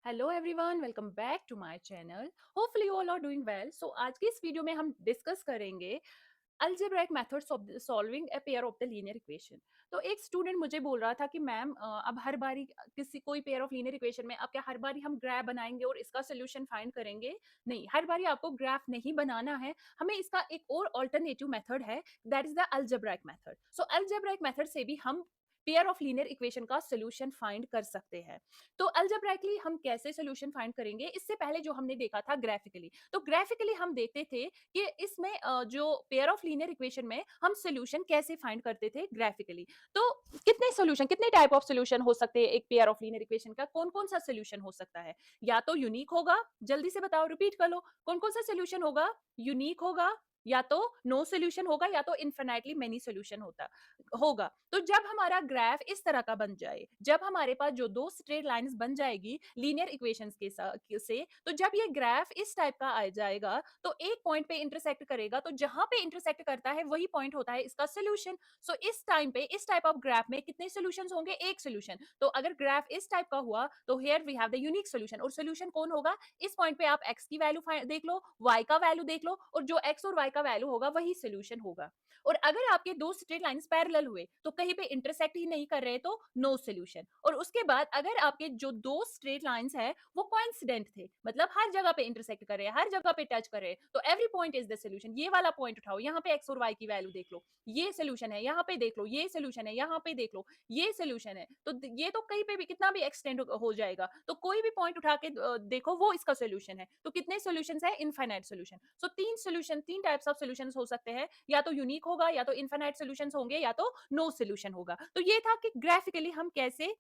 Hello everyone, welcome back to my channel. Hopefully you all are doing well. So आज की इस video में हम डिस्कस करेंगे algebraic methods of solving a pair of the linear equation. तो एक student मुझे बोल रहा था कि मैम अब हर बारी किसी कोई पेयर ऑफ लीनियर इक्वेशन में अब क्या हर बारी हम ग्राफ बनाएंगे और इसका सोल्यूशन फाइंड करेंगे? नहीं, हर बारी आपको ग्राफ नहीं बनाना है। हमें इसका एक और अल्टरनेटिव मेथड है, that is the algebraic method. So algebraic method से भी हम पेयर ऑफ लीनियर इक्वेशन का सोल्यूशन फाइंड कर सकते हैं। तो अलजेब्राइकली हम कैसे सोल्यूशन फाइंड करेंगे? इससे पहले जो हमने देखा था ग्राफिकली, तो ग्राफिकली हम देखते थे कि इसमें जो पेयर ऑफ लीनियर इक्वेशन में हम सोल्यूशन कैसे फाइंड करते थे ग्राफिकली। तो कितने सोल्यूशन, कितने टाइप ऑफ सोल्यूशन हो सकते हैं एक पेयर ऑफ लीनियर इक्वेशन का? कौन कौन सा सोल्यूशन हो सकता है? या तो यूनिक होगा, जल्दी से बताओ, रिपीट कर लो, कौन कौन सा सोल्यूशन होगा? यूनिक होगा, या तो नो सोल्यूशन होगा, या तो इनफिनाइटली मेनी सोल्यूशन होता होगा। तो जब हमारा ग्राफ इस तरह का बन जाए, जब हमारे पास जो दो स्ट्रेट लाइंस बन जाएगी लीनियर इक्वेशंस के से, तो जब ये ग्राफ इस टाइप का आ जाएगा तो एक पॉइंट पे इंटरसेक्ट करेगा, तो जहां पे इंटरसेक्ट करता है वही पॉइंट होता है इसका सोल्यूशन। सो इस टाइम पे इस टाइप ऑफ ग्राफ में कितने सोल्यूशंस होंगे? एक सोल्यूशन। तो अगर ग्राफ इस टाइप का हुआ तो here we have the unique solution. और सोल्यूशन कौन होगा? इस पॉइंट पे आप x की वैल्यू देख लो, y का वैल्यू देख लो, और जो x और y का वैल्यू होगा वही सोल्यूशन होगा। और अगर आपके दो स्ट्रेट लाइंस पैरेलल हुए तो कहीं पे इंटरसेक्ट ही नहीं कर रहे तो नो सोल्यूशन। और उसके बाद अगर आपके जो दो स्ट्रेट लाइंस है वो कोइंसिडेंट थे, मतलब हर जगह पे इंटरसेक्ट कर रहे हैं, हर जगह पे टच कर रहे हैं, तो every point is the solution. ये वाला पॉइंट उठाओ, यहाँ पे x और y की वैल्यू देख लो, ये सोल्यूशन है, यहाँ पे देख लो ये सोल्यूशन है, यहाँ पे देख लो ये सोल्यूशन है। तो ये तो कहीं पे भी कितना भी एक्सटेंड हो जाएगा, तो कोई भी पॉइंट उठा के देखो वो इसका सोल्यूशन है। तो कितने सोल्यूशंस है? Infinite solution. सो तीन सोल्यूशन, तीन टाइप्स ऑफ सोल्यूशंस हो सकते हैं, या तो यूनिक होगा, या तो इनफाइनाइट सॉल्यूशंस होंगे, या तो नो सॉल्यूशन होगा। तो ये था कि ग्राफिकली हम कैसे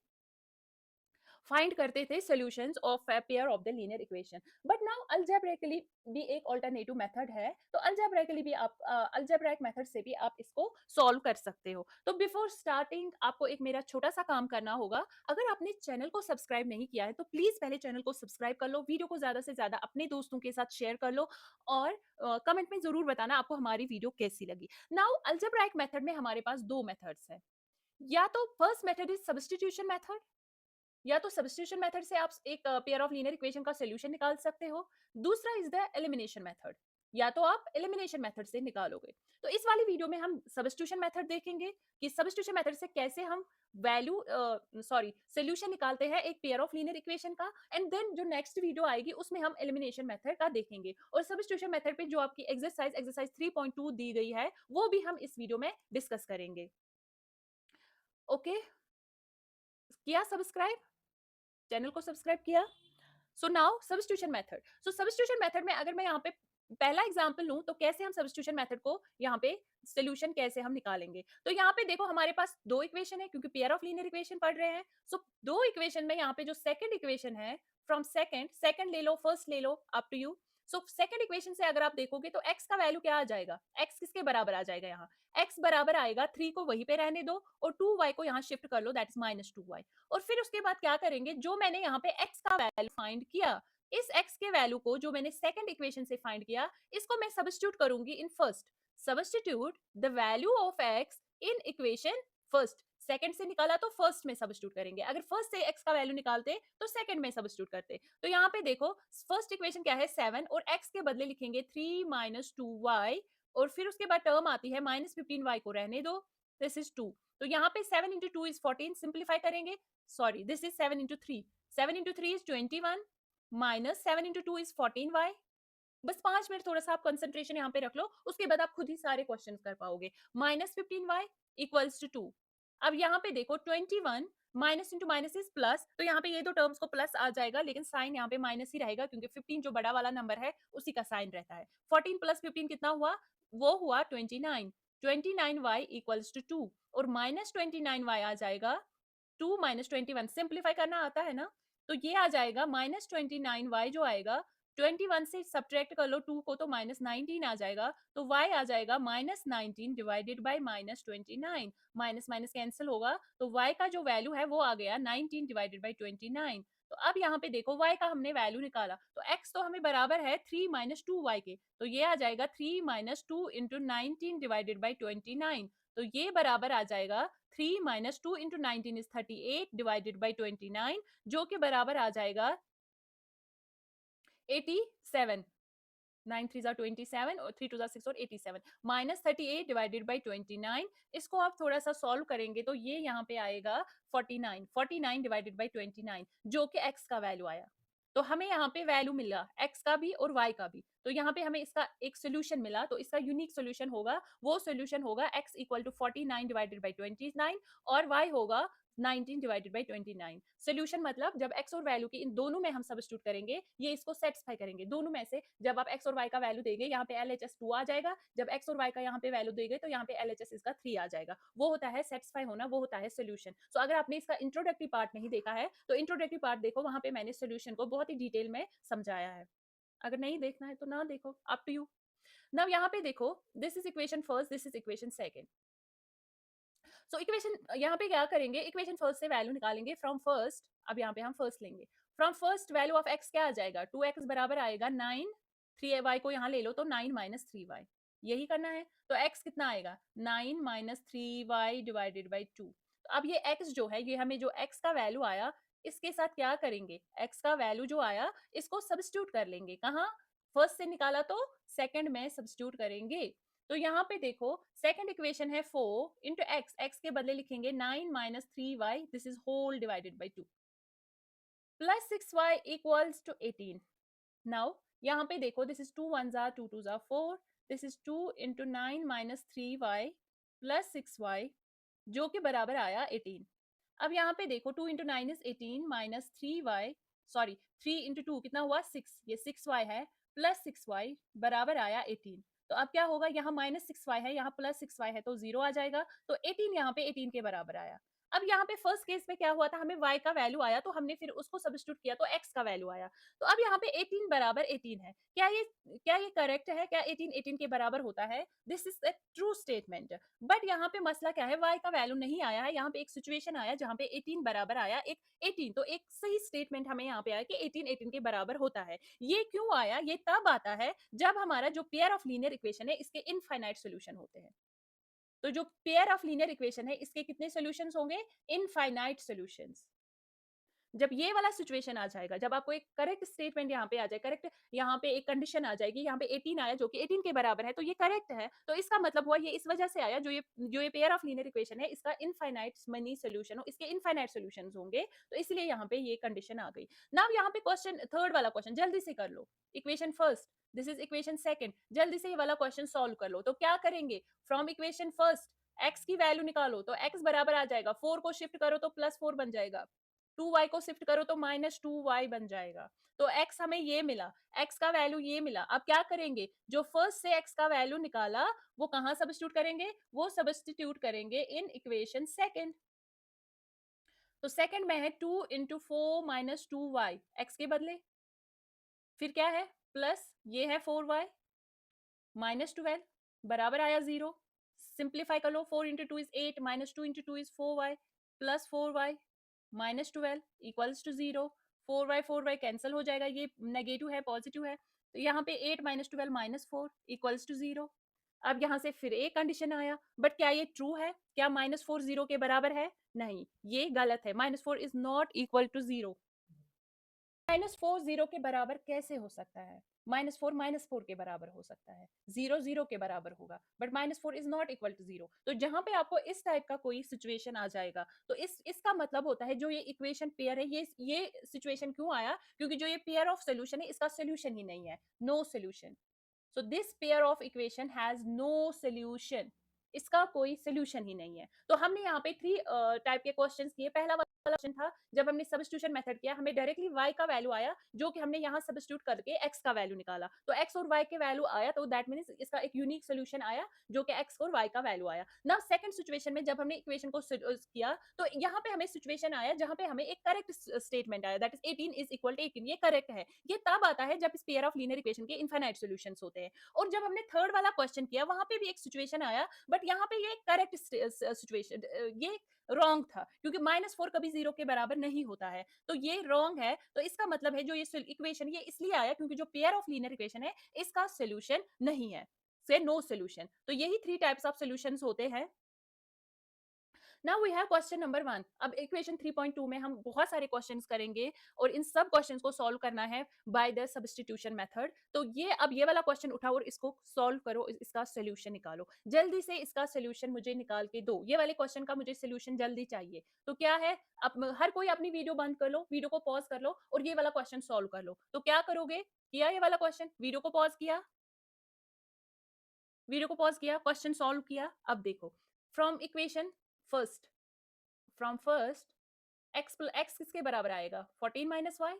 फाइंड करते थे solutions of a pair of the linear equation. But now algebraically भी एक अल्टरनेटिव मेथड है, तो अलजेब्रिकली भी आप अलजेब्रिक मेथड से भी आप इसको सॉल्व कर सकते हो। तो बिफोर स्टार्टिंग आपको एक मेरा छोटा सा काम करना होगा। अगर आपने चैनल को सब्सक्राइब नहीं किया है तो प्लीज पहले चैनल को सब्सक्राइब कर लो, वीडियो को ज्यादा से ज्यादा अपने दोस्तों के साथ शेयर कर लो, और कमेंट में जरूर बताना आपको हमारी वीडियो कैसी लगी। नाउ अलजेब्रिक मेथड में हमारे पास दो मेथड्स है। या तो first method is substitution method, या तो सब्स्टिट्यूशन मेथड से आप एक पेयर ऑफ लीनियर इक्वेशन का सॉल्यूशन निकाल सकते हो। दूसरा इज द एलिमिनेशन मेथड, या तो आप एलिमिनेशन मेथड से निकालोगे। तो इस वाली वीडियो में हम सब्स्टिट्यूशन मेथड देखेंगे कि सब्स्टिट्यूशन मेथड से कैसे हम वैल्यू सॉल्यूशन निकालते हैं एक पेयर ऑफ लीनियर इक्वेशन का। एंड देन जो नेक्स्ट वीडियो आएगी उसमें हम एलिमिनेशन मेथड का देखेंगे, और सब्स्टिट्यूशन मेथड पे जो आपकी एक्सरसाइज 3.2 दी गई है वो भी हम इस वीडियो में डिस्कस करेंगे। ओके, किया सब्सक्राइब? चैनल को सब्सक्राइब किया? So now substitution method. So substitution method में अगर मैं यहाँ पे पहला एग्जांपल लूं तो कैसे हम सब्स्टिट्यूशन मेथड को यहाँ पे सोल्यूशन कैसे हम निकालेंगे? तो यहाँ पे देखो हमारे पास दो इक्वेशन है, क्योंकि पेयर ऑफ लीनियर इक्वेशन पढ़ रहे हैं। सो दो इक्वेशन में यहाँ पे जो सेकंड इक्वेशन है, फ्रॉम सेकंड, सेकंड ले लो, फर्स्ट ले लो, up to you. So second equation से अगर आप देखोगे तो x का वैल्यू क्या आ जाएगा? x किसके बराबर आ जाएगा? यहाँ x बराबर आएगा 3 को वहीं पे रहने दो, और 2y को यहाँ शिफ्ट कर लो, दैट इज -2y। और फिर उसके बाद क्या करेंगे? जो मैंने यहाँ पे x का वैल्यू फाइंड किया, इस x के वैल्यू को जो मैंने सेकंड इक्वेशन से फाइंड किया, इसको मैं सब्स्टिट्यूट करूंगी in first. Substitute the value of x in equation first. Second से निकाला तो फर्स्ट में सब्स्टिट्यूट करेंगे, अगर फर्स्ट से x का वैल्यू निकालते तो सेकंड में सब्स्टिट्यूट करते। तो यहाँ पे देखो फर्स्ट इक्वेशन क्या है? 7, और x के बदले लिखेंगे 3 - 2y, और फिर उसके बाद टर्म आती है -15y को रहने दो, दिस इज 2। तो यहाँ पे 7 × 2 इज 14, सिंप्लीफाई करेंगे, sorry this is 7 × 3, 7 × 3 is 21, -7 × 2 is 14y। बस 5 मिनट थोड़ा सा आप कंसंट्रेशन यहाँ पे रख लो, उसके बाद आप खुद ही सारे क्वेश्चन कर पाओगे। -15y equals to 2। अब यहाँ पे देखो 21 minus into minus is plus, तो यहाँ पे ये दो टर्म्स को प्लस आ जाएगा, लेकिन साइन यहाँ पे माइनस ही रहेगा, क्योंकि 15 जो बड़ा वाला नंबर है उसी का साइन रहता है। 14 + 15 कितना हुआ? वो हुआ 29। 29y इक्वल्स टू 2, और -29y आ जाएगा 2 - 21, सिंप्लीफाई करना आता है ना? तो ये आ जाएगा -29y जो आएगा, 21 से सब्ट्रैक्ट कर लो 2 को तो -19 आ जाएगा, तो y आ जाएगा -19 divided by -29, minus minus cancel होगा, तो y का जो वैल्यू है वो आ गया 19 डिवाइडेड बाय 29। तो अब यहाँ पे देखो y का हमने वैल्यू निकाला, तो x तो हमें बराबर है 3 - 2y के, तो ये आ जाएगा 3 - 2 × 19 डिवाइडेड बाय 29। तो ये बराबर आ जाएगा 3 - 2 × 19 इज 38 डिवाइडेड बाय 29, जो कि बराबर आ जाएगा 87, 9 3 ज़ा 27 और 3 2 ज़ा 6 और 87 माइनस 38 डिवाइडेड बाई 29। इसको आप थोड़ा सा सॉल्व करेंगे तो ये यहाँ पे आएगा 49 डिवाइडेड बाई 29 जो कि x का वैल्यू आया। तो हमें यहाँ पे वैल्यू मिला x का भी और y का भी, तो यहाँ पे हमें इसका एक सोल्यूशन मिला। तो इसका यूनिक सोल्यूशन होगा, वो सोल्यूशन होगा x equal to 49 divided by 29 और y होगा 19 डिवाइडेड बाई 29। सोल्यूशन मतलब जब x और वैल्यू के इन दोनों में हम सब्स्टिट्यूट करेंगे, ये इसको सेटिस्फाई करेंगे। दोनों में से जब आप x और y का वैल्यू देंगे, यहाँ पे LHS 2 आ जाएगा। जब x और y का यहाँ पे वैल्यू देंगे तो यहाँ पे LHS इसका 3 आ जाएगा। वो होता है सेटिस्फाई होना, वो होता है सोल्यूशन। सो अगर आपने इसका इंट्रोडक्टरी पार्ट नहीं देखा है तो इंट्रोडक्टरी पार्ट देखो, वहां पे मैंने सोल्यूशन को बहुत ही डिटेल में समझाया है। अगर नहीं देखना है तो ना देखो, अप टू यू। नाउ यहाँ पे देखो, this is equation first, this is equation second. So equation यहाँ पे क्या करेंगे, इक्वेशन फर्स्ट से वैल्यू निकालेंगे फ्रॉम फर्स्ट। अब यहाँ पे हम फर्स्ट लेंगे, from first value of x क्या आ जाएगा, 2x बराबर आएगा 9, 3y को यहाँ ले लो तो 9 माइनस 3y, यही करना है। तो x कितना आएगा, 9 माइनस 3y डिवाइडेड बाई 2। तो अब ये x जो है, ये हमें जो x का वैल्यू आया, इसके साथ क्या करेंगे, x का वैल्यू जो आया इसको सब्स्टिट्यूट कर लेंगे। कहाँ, फर्स्ट से निकाला तो सेकंड में सब्स्टिट्यूट करेंगे। तो यहाँ पे देखो, सेकंड इक्वेशन है 4 इंटू एक्स, एक्स के बदले लिखेंगे 9 minus 3y, this is whole divided by 2 plus 6y equals to 18। Now यहाँ पे देखो, दिस इज 2 1 ज़ा 2 2 ज़ा 4, this is 2 into 9 minus 3y plus 6y जो कि बराबर आया 18। अब यहाँ पे देखो, 2 into 9 is 18 minus 3y, sorry 3 into 2 कितना हुआ 6, ये 6y है, प्लस 6y बराबर आया 18। तो अब क्या होगा, यहाँ माइनस 6y है, यहाँ प्लस 6y है, तो 0 आ जाएगा। तो 18 यहाँ पे 18 के बराबर आया। अब यहाँ पे फर्स्ट केस में क्या हुआ था, हमें y का वैल्यू आया तो हमने फिर उसको सब्स्टिट्यूट किया तो x का वैल्यू आया। तो अब यहाँ पे 18 बराबर 18 है। क्या ये करेक्ट है, क्या 18 18 के बराबर होता है, this is a true statement. But यहाँ पे मसला क्या है, y का वैल्यू नहीं आया है, यहाँ पे एक सिचुएशन आया जहाँ पे 18 बराबर आया एक 18। तो एक सही स्टेटमेंट हमें यहाँ पे आया कि 18 18 के बराबर होता है। ये क्यों आया, ये तब आता है जब हमारा जो पेयर ऑफ लीनियर इक्वेशन है इसके इनफाइनाइट सोल्यूशन होते हैं। तो जो पेयर ऑफ लीनियर इक्वेशन है इसके कितने सॉल्यूशंस होंगे, इनफाइनाइट सॉल्यूशंस। जब ये वाला सिचुएशन आ जाएगा, जब आपको एक करेक्ट स्टेटमेंट यहाँ पे आ जाए, करेक्ट यहाँ पे एक कंडीशन आ जाएगी, यहाँ पे 18 आया जो कि 18 के बराबर है, तो ये करेक्ट है। तो इसका मतलब हुआ ये इस वजह से आया, जो ये पेयर ऑफ लीनियर इक्वेशन है इसका इनफाइनाइट मनी सोल्यूशन हो, इसके इनफाइनाइट सोल्यूशंस होंगे, तो इसलिए यहाँ पे ये कंडीशन आ गई। नाउ यहाँ पे क्वेश्चन थर्ड वाला क्वेश्चन जल्दी से कर लो, equation first, this is equation second, जल्दी से ये वाला क्वेश्चन सॉल्व कर लो। तो क्या करेंगे, फ्रॉम इक्वेशन फर्स्ट x की वैल्यू निकालो, तो x बराबर आ जाएगा, 4 को शिफ्ट करो तो प्लस 4 बन जाएगा, 2y को शिफ्ट करो तो माइनस 2y बन जाएगा। तो x हमें ये मिला, x का वैल्यू ये मिला। अब क्या करेंगे, जो फर्स्ट से x का वैल्यू निकाला वो कहाँ सब्स्टिट्यूट करेंगे, वो सब्स्टिट्यूट करेंगे इन इक्वेशन सेकंड। तो सेकंड में है 2 इंटू 4 माइनस 2y x के बदले, फिर क्या है प्लस, ये है 4y माइनस 12 बराबर आया 0। सिंप्लीफाई कर लो, 4 into 2 is 8 minus 2 into 2 is 4y plus 4y minus 12 equals to 0। 4y cancel हो जाएगा, ये नेगेटिव है पॉजिटिव है, तो यहाँ पे 8 माइनस 12 माइनस 4 इक्वल्स टू 0। अब यहाँ से फिर एक कंडीशन आया, बट क्या ये ट्रू है, क्या माइनस 4 0 के बराबर है, नहीं ये गलत है, minus 4 is not equal to 0। Minus 4 0 के बराबर कैसे हो सकता है, माइनस 4 के बराबर हो सकता है, 0 0 के बराबर होगा, but minus 4 is not equal to 0। तो जहां पे आपको इस टाइप का कोई सिचुएशन आ जाएगा तो इसका मतलब होता है जो ये इक्वेशन पेयर है, ये सिचुएशन क्यों आया, क्योंकि जो ये पेयर ऑफ सोल्यूशन है इसका सोल्यूशन ही नहीं है, no solution. So this pair of equation has no solution, इसका कोई सोल्यूशन ही नहीं है। तो हमने यहाँ पे 3 टाइप के क्वेश्चंस किए। पहला वाला क्वेश्चन था जब हमने सब्स्टिट्यूशन मेथड किया, हमें डायरेक्टली y का वैल्यू आया जो कि हमने यहाँ सब्स्टिट्यूट करके x का वैल्यू निकाला, तो x और y के वैल्यू आया, तो दैट मींस इसका एक यूनिक सोल्यूशन आया जो कि x और y का वैल्यू आया। नाउ सेकंड सिचुएशन में जब हमने इक्वेशन को किया तो यहाँ पे हमें सिचुएशन आया जहाँ पे हमें एक करेक्ट स्टेटमेंट आया, that is 18 is equal to 18, ये करेक्ट है। ये तब आता है जब इस पेयर ऑफ लीनियर इक्वेशन के इनफाइनाइट सॉल्यूशंस होते हैं। और जब हमने थर्ड वाला क्वेश्चन किया वहां पे भी एक सिचुएशन आया, बट यहाँ पे ये करेक्ट सिचुएशन, ये रॉन्ग था, क्योंकि माइनस 4 कभी 0 के बराबर नहीं होता है, तो ये रॉन्ग है। तो इसका मतलब है जो ये इक्वेशन ये इसलिए आया क्योंकि जो पेयर ऑफ लीनियर इक्वेशन है इसका सोल्यूशन नहीं है, से नो सोल्यूशन। तो यही 3 टाइप्स ऑफ सोल्यूशंस होते हैं। Now we have question number 1। अब इक्वेशन 3.2 में हम बहुत सारे क्वेश्चंस करेंगे और इन सब क्वेश्चंस को सॉल्व करना है बाय द सब्स्टिट्यूशन मेथड। तो ये अब ये वाला क्वेश्चन उठाओ और इसको सॉल्व करो, इसका सोल्यूशन निकालो जल्दी से। इसका सोल्यूशन मुझे निकाल के दो, ये वाले क्वेश्चन का मुझे सोल्यूशन जल्दी चाहिए। तो क्या है, अब हर कोई अपनी वीडियो बंद कर लो, वीडियो को पॉज कर लो और ये वाला क्वेश्चन सॉल्व कर लो। तो क्या करोगे, किया ये वाला क्वेश्चन, वीडियो को पॉज किया, वीडियो को पॉज किया, क्वेश्चन सॉल्व किया। अब देखो, from equation first, from first x किसके बराबर आएगा, 14 माइनस वाई।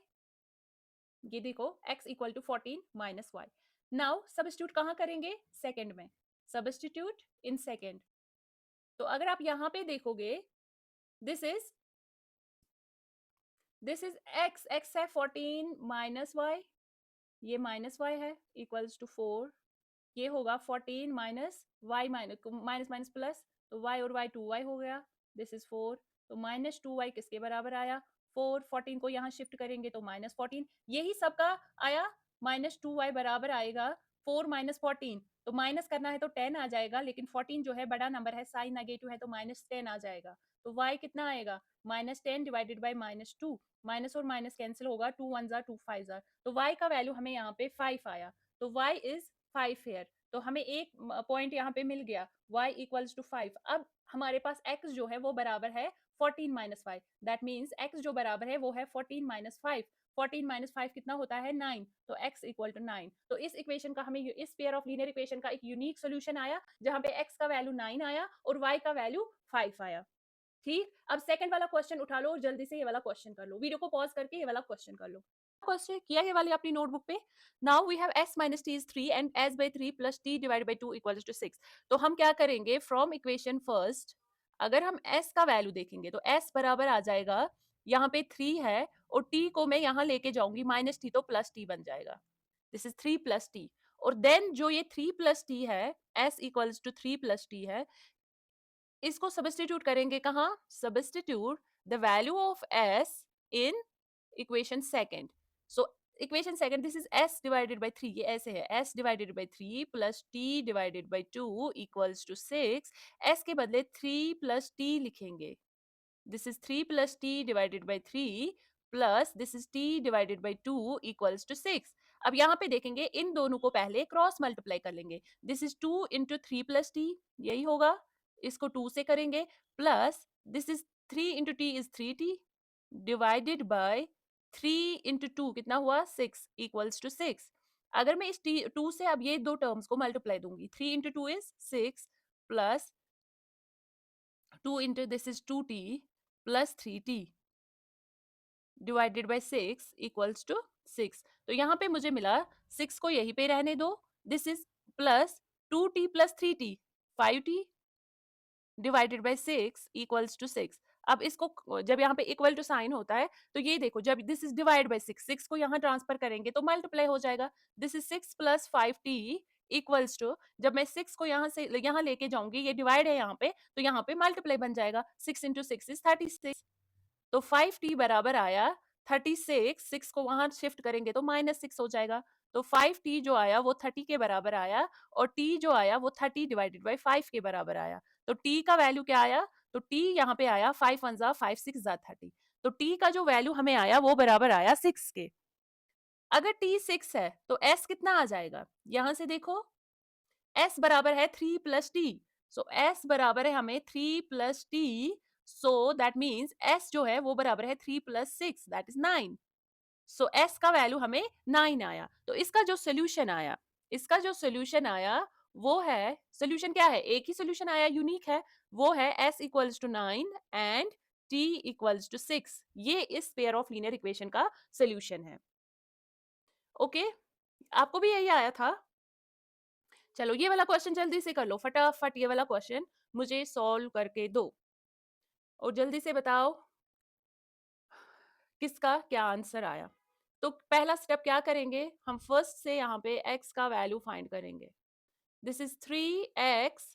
ये देखो x equal to 14 minus y. Now substitute कहाँ करेंगे, सेकंड में, सब्स्टिट्यूट इन सेकंड। तो अगर आप यहां पे देखोगे, दिस इज x है 14 माइनस वाई, ये माइनस वाई है, इक्वल्स टू 4। ये होगा 14 minus y, minus minus plus, तो y और y 2y हो गया, दिस इज 4। तो माइनस 2y किसके बराबर आया, 4। 14 को यहाँ शिफ्ट करेंगे तो माइनस 14, यही सबका आया। माइनस 2y बराबर आएगा 4 माइनस 14, तो माइनस करना है तो 10 आ जाएगा, लेकिन 14 जो है बड़ा नंबर है, साइन नेगेटिव है, तो माइनस 10 आ जाएगा। तो y कितना आएगा, minus 10 divided by minus 2, minus और माइनस कैंसिल होगा, 2 1 जार 2 5 जार, तो y का वैल्यू हमें यहाँ पे 5 आया। तो y इज 5 हेयर, तो हमें एक पॉइंट यहाँ पे मिल गया, y इक्वल्स टू 5। अब हमारे पास x जो है वो बराबर है 14 माइनस 5, दैट मीन्स x जो बराबर है वो है 14 माइनस 5। 14 माइनस 5 कितना होता है, 9, तो x इक्वल टू 9। तो इस इक्वेशन का हमें, इस पेयर ऑफ लीनियर इक्वेशन का एक यूनिक सोल्यूशन आया, जहां पे x का वैल्यू 9 आया और y का वैल्यू 5 आया। ठीक, अब सेकंड वाला क्वेश्चन उठा लो और जल्दी से ये वाला क्वेश्चन कर लो, वीडियो को पॉज करके ये वाला क्वेश्चन कर लो। क्वेश्चन किया ये वाली अपनी नोटबुक पे। Now we have s minus t is 3 and s by 3 plus t divide by 2 equals to 6। तो हम क्या करेंगे, फ्रॉम इक्वेशन फर्स्ट अगर हम s का वैल्यू देखेंगे तो s बराबर आ जाएगा, यहाँ पे 3 है और t को मैं यहाँ लेके जाऊंगी माइनस t, तो प्लस t बन जाएगा, दिस इज 3 प्लस t। और देन जो ये 3 प्लस t है, s equals to 3 plus t है, इसको सब्स्टिट्यूट करेंगे कहाँ, substitute the value of s in equation second. So equation second, this is s divided by 3, ये ऐसे है, s divided by 3 plus t divided by 2 equals to 6। s के बदले 3 plus t लिखेंगे, this is 3 plus t divided by 3 plus this is t divided by 2 equals to 6। अब यहाँ पे देखेंगे, इन दोनों को पहले क्रॉस मल्टीप्लाई कर लेंगे, this is 2 into 3 plus T, यही होगा, इसको 2 से करेंगे, plus this is 3 into T is 3t divided by 3 into 2 कितना हुआ, 6 इक्वल्स टू 6। अगर मैं इस 2 से अब ये दो टर्म्स को मल्टीप्लाई दूंगी, 3 into 2 is 6 plus 2 into this is 2t plus 3t divided by 6 equals to 6। तो यहाँ पे मुझे मिला, 6 को यहीं पे रहने दो, this is plus 2t plus 3t, 5t divided by 6 equals to 6। अब इसको जब यहाँ पे इक्वल टू साइन होता है, तो ये देखो, जब दिस इज डिवाइड बाय 6, 6 को यहाँ ट्रांसफर करेंगे तो मल्टीप्लाई हो जाएगा, this is 6 plus 5t equals to, जब मैं 6 को यहाँ से यहाँ लेके जाऊंगी, ये डिवाइड है यहाँ पे, तो यहाँ पे मल्टीप्लाई बन जाएगा, 6 इंटू 6 इज 36। तो 5t बराबर आया 36, 6 को वहां शिफ्ट करेंगे तो -6 हो जाएगा, तो 5t जो आया वो 30 के बराबर आया, और t जो आया वो 30 डिवाइडेड बाई 5 के बराबर आया। तो t का वैल्यू क्या आया, तो t यहाँ पे आया 5 1 जा 5 6 जा 30, तो t का जो वैल्यू हमें आया वो बराबर आया 6 के। अगर t 6 है तो s कितना आ जाएगा, यहां से देखो, s बराबर है 3 प्लस टी, सो s बराबर है हमें 3 plus T, so that means s जो है वो बराबर है 3 plus 6, that is 9। So s का वैल्यू हमें 9 आया। तो इसका जो सोल्यूशन आया, इसका जो सोल्यूशन आया वो है, सोल्यूशन क्या है, एक ही सोल्यूशन आया, यूनिक है, वो है s equals to 9 and t equals to 6। ये इस पेयर ऑफ लीनियर इक्वेशन का सोल्यूशन है। ओके, आपको भी यही आया था। चलो ये वाला क्वेश्चन जल्दी से कर लो, फटाफट ये वाला क्वेश्चन मुझे सॉल्व करके दो और जल्दी से बताओ किसका क्या आंसर आया। तो पहला स्टेप क्या करेंगे, हम फर्स्ट से यहाँ पे x का वैल्यू फाइंड करेंगे, दिस इज 3x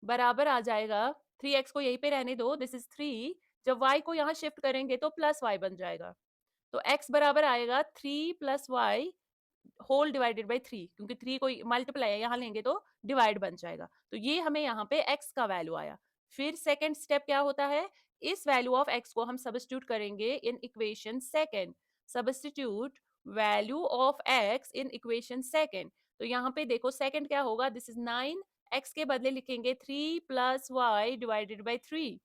बराबर आ जाएगा, 3x को यहीं पे रहने दो, दिस इज 3, जब y को यहाँ शिफ्ट करेंगे तो प्लस y बन जाएगा, तो x बराबर आएगा 3 plus y whole divided by 3, क्योंकि 3 को मल्टीप्लाई यहाँ लेंगे तो डिवाइड बन जाएगा, तो ये हमें यहाँ पे x का वैल्यू आया। फिर सेकंड स्टेप क्या होता है, इस वैल्यू ऑफ x को हम सब्स्टिट्यूट करेंगे इन equation second. Substitute value of x in equation second. तो यहाँ पे देखो सेकंड क्या होगा, दिस इज 9, x के बदले लिखेंगे 3 plus y divided by 3,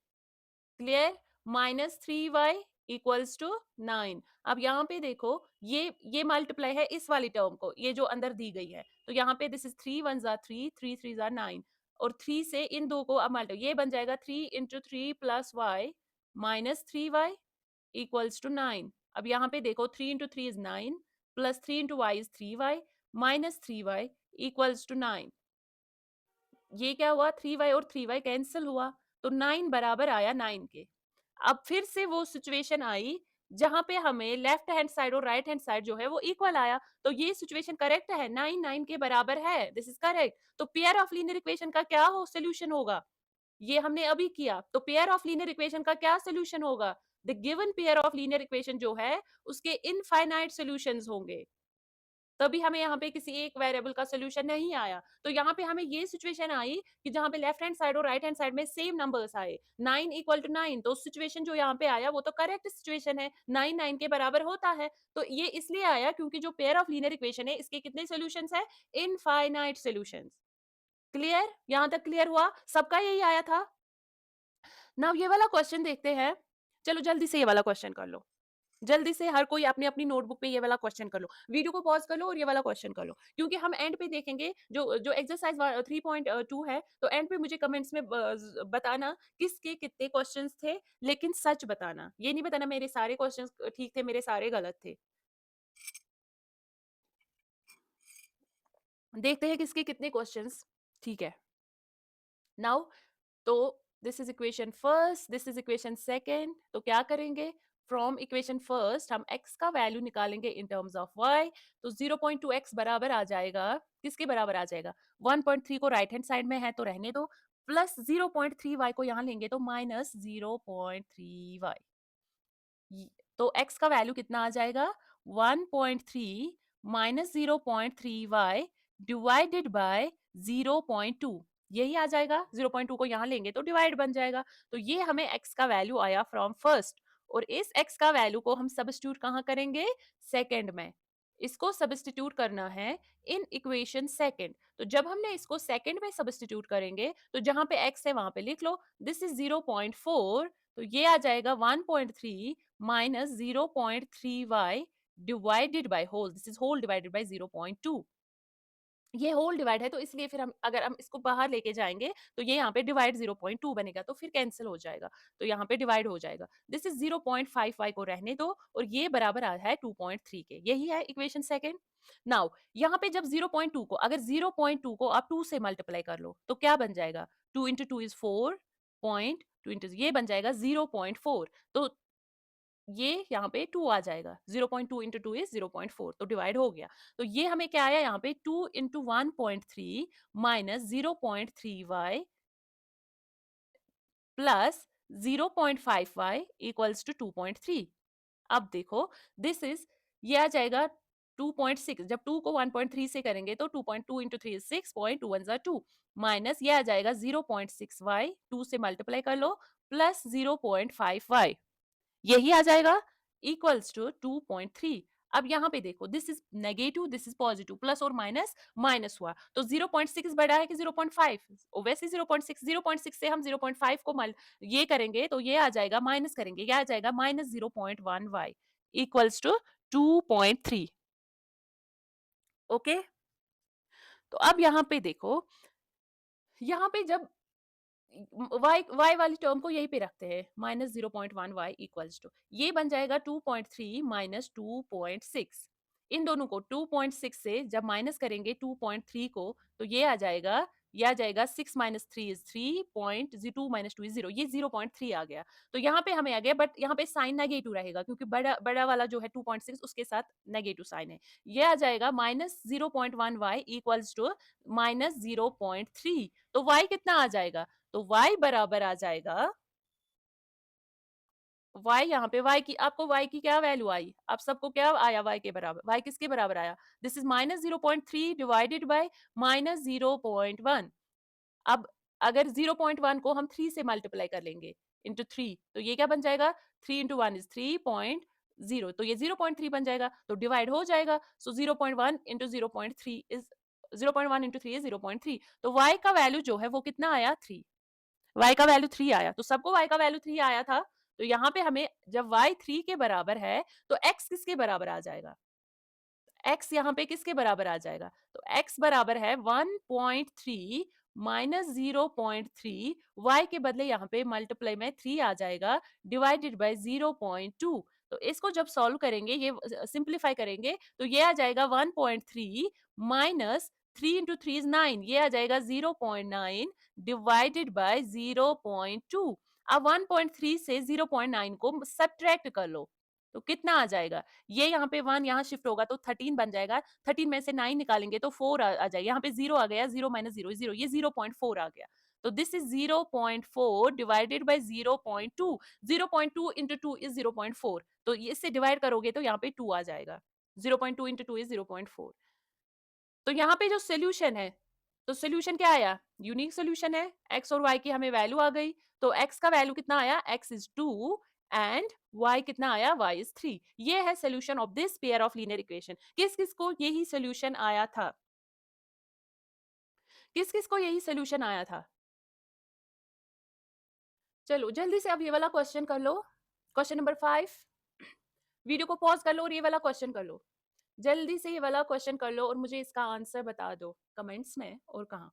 clear, minus 3y equals to 9। अब यहाँ पे देखो ये मल्टीप्लाई है इस वाली टर्म को, ये जो अंदर दी गई है, तो यहाँ पे दिस इज 3 1 जा 3, 3 3 जा 9, और 3 से इन दो को अब मल्टीप्लाई, ये बन जाएगा 3 into 3 plus y minus 3y equals to 9। अब यहाँ पे देखो 3 into 3 is 9 plus 3 into y is 3y minus 3y equals to 9। ये क्या हुआ, 3y और 3y कैंसिल हुआ, तो 9 बराबर आया 9 के। अब फिर से वो सिचुएशन आई जहां पे हमें लेफ्ट हैंड साइड और राइट हैंड साइड जो है वो इक्वल आया, तो ये सिचुएशन करेक्ट है, 9 9 के बराबर है, दिस इज करेक्ट। तो पेयर ऑफ लीनियर इक्वेशन का क्या हो सोल्यूशन होगा, ये हमने अभी किया, तो पेयर ऑफ लीनियर इक्वेशन का क्या सोल्यूशन होगा, the given pair of linear equation जो है उसके इनफाइनाइट सॉल्यूशंस होंगे। तभी हमें यहाँ पे किसी एक वेरिएबल का सोल्यूशन नहीं आया, तो यहाँ पे हमें ये सिचुएशन आई कि जहाँ पे लेफ्ट हैंड साइड और राइट हैंड साइड में सेम नंबर्स आए, 9 इक्वल टू 9, तो सिचुएशन जो यहाँ पे आया वो तो करेक्ट सिचुएशन है, 9 9 के बराबर होता है। तो ये इसलिए आया क्योंकि जो पेयर ऑफ लीनियर इक्वेशन है इसके कितने सोल्यूशंस है, इनफाइनाइट सोल्यूशंस। क्लियर, यहाँ तक क्लियर हुआ, सबका यही आया था। नाउ ये वाला क्वेश्चन देखते हैं, चलो जल्दी से ये वाला क्वेश्चन कर लो, जल्दी से हर कोई अपनी अपनी नोटबुक पे ये वाला क्वेश्चन कर लो, वीडियो को पॉज कर लो और ये वाला क्वेश्चन कर लो, क्योंकि हम एंड पे देखेंगे जो जो एक्सरसाइज 3.2 है, तो एंड पे मुझे कमेंट्स में बताना किसके कितने क्वेश्चंस थे, लेकिन सच बताना, ये नहीं बताना मेरे सारे क्वेश्चंस ठीक थे मेरे सारे गलत थे। देखते हैं किसके कितने क्वेश्चंस ठीक है। नाउ तो this is equation first, this is equation second, तो क्या करेंगे, फ्रॉम इक्वेशन फर्स्ट हम x का वैल्यू निकालेंगे इन टर्म्स ऑफ y, तो 0.2x बराबर आ जाएगा, किसके बराबर आ जाएगा, 1.3 को राइट हैंड साइड में है तो रहने दो, प्लस 0.3y को यहाँ लेंगे तो माइनस 0.3y, तो x का वैल्यू कितना आ जाएगा, 1.3 माइनस 0.3y डिवाइडेड बाय 0.2, यही आ जाएगा, 0.2 को यहाँ लेंगे तो डिवाइड बन जाएगा, तो ये हमें x का वैल्यू आया फ्रॉम फर्स्ट, और इस x का वैल्यू को हम सब्स्टिट्यूट कहाँ करेंगे, सेकंड में, इसको सब्स्टिट्यूट करना है इन इक्वेशन सेकंड, तो जब हमने इसको सेकंड में सब्स्टिट्यूट करेंगे तो जहां पे x है वहां पे लिख लो, दिस इज 0.4, तो ये आ जाएगा 1.3 minus 0.3y divided by whole, this is whole divided by 0.2, ये होल डिवाइड है तो इसलिए फिर हम अगर हम इसको बाहर लेके जाएंगे तो ये यहाँ पे डिवाइड 0.2 बनेगा, तो फिर कैंसिल हो जाएगा, तो यहाँ पे डिवाइड हो जाएगा, दिस इज 0.5y को रहने दो और ये बराबर आ है 2.3 के, यही है इक्वेशन सेकंड। नाउ यहाँ पे जब 0.2 को, अगर 0.2 को आप 2 से मल्टीप्लाई कर लो तो क्या बन जाएगा, 2 इंटू 2 इज 4 पॉइंट, 2 इंटू ये बन जाएगा 0.4, तो ये यहाँ पे 2 आ जाएगा, 0.2 इंटू 2 इज 0.4, तो डिवाइड हो गया, तो ये हमें क्या आया यहाँ पे 2 into 1.3 minus 0.3y plus 0.5y equals to 2.3। अब देखो दिस इज, ये आ जाएगा 2.6, जब 2 को 1.3 से करेंगे तो 2.2 इंटू 3 इज 6, 2 1 जा 2, माइनस ये आ जाएगा 0.6y, 2 से मल्टीप्लाई कर लो, प्लस 0.5y, यही आ जाएगा इक्वल्स टू 2.3। अब यहाँ पे देखो this is negative, this is positive, plus और माइनस माइनस हुआ, तो 0.6 बड़ा है कि 0.5, ओब्वियसली 0.6, 0.6 से हम 0.5 को ये करेंगे तो ये आ जाएगा, माइनस करेंगे ये आ जाएगा minus 0.1y equals to 2.3। Okay, तो अब यहाँ पे देखो, यहाँ पे जब y वाली टर्म को यहीं पे रखते हैं, माइनस 0.1y इक्वल्स टू, ये बन जाएगा 2.3 माइनस 2.6, इन दोनों को 2.6 से जब माइनस करेंगे 2.3 को तो ये आ जाएगा, ये आ जाएगा 6 माइनस 3 इज 3.2 माइनस 2 इज 0, ये 0.3 आ गया, तो यहाँ पे हमें आ गया, बट यहाँ पे साइन नेगेटिव रहेगा क्योंकि बड़ा बड़ा वाला जो है 2.6 उसके साथ नेगेटिव साइन है, ये आ जाएगा minus 0.1y equals to minus 0.3, तो y कितना आ जाएगा, तो y बराबर आ जाएगा, y यहाँ पे y की, आपको y की क्या वैल्यू आई, आप सबको क्या आया y के बराबर, y किसके बराबर आया, this is minus 0.3 divided by minus 0.1। अब अगर 0.1 को हम 3 से मल्टीप्लाई कर लेंगे इंटू 3, तो ये क्या बन जाएगा, 3 इंटू 1 इज 3.0, तो ये 0.3 बन जाएगा, तो डिवाइड हो जाएगा। सो 0.1 इंटू 0.3 इज 0.1 इंटू 3 इज 0.3, तो y का वैल्यू जो है वो कितना आया, 3। y का वैल्यू 3 आया, तो सबको y का वैल्यू 3 आया था, तो यहाँ पे हमें जब y 3 के बराबर है तो x किसके बराबर आ जाएगा, x यहाँ पे किसके बराबर आ जाएगा, तो x बराबर है 1.3 माइनस 0.3, y के बदले यहाँ पे मल्टीप्लाई में 3 आ जाएगा, डिवाइडेड बाय 0.2। तो इसको जब सॉल्व करेंगे, ये सिंप्लीफाई करेंगे, तो ये आ जाएगा 1.3 माइनस 3 इंटू 3 इज 9, ये आ जाएगा 0.9 डिवाइडेड बाय 0.2। अब 1.3 से 0.9 को सब्ट्रैक्ट कर लो, तो कितना आ जाएगा, ये यहाँ पे 1 यहाँ शिफ्ट होगा तो 13 बन जाएगा, 13 में से 9 निकालेंगे तो 4 आ जाएगा, यहाँ पे 0 आ गया, 0 माइनस 0 0, ये 0.4 आ गया, तो this is 0.4 divided by 0.2, 0.2 into 2 is 0.4, तो इससे डिवाइड करोगे तो यहाँ पे 2 आ जाएगा, 0.2 इंटू 2 इज 0.4। तो यहाँ पे जो सोल्यूशन है, तो सोल्यूशन क्या आया, यूनिक सोल्यूशन है, x और y की हमें वैल्यू आ गई, तो x का वैल्यू कितना आया, x इज 2 एंड y कितना आया, y इज 3। ये है solution of this pair of linear equation. किस किस को यही सोल्यूशन आया था, किस किस को यही सोल्यूशन आया था, चलो जल्दी से अब ये वाला क्वेश्चन कर लो, क्वेश्चन नंबर 5। वीडियो को पॉज कर लो और ये वाला क्वेश्चन कर लो, जल्दी से ये वाला क्वेश्चन कर लो और मुझे इसका आंसर बता दो कमेंट्स में और कहाँ।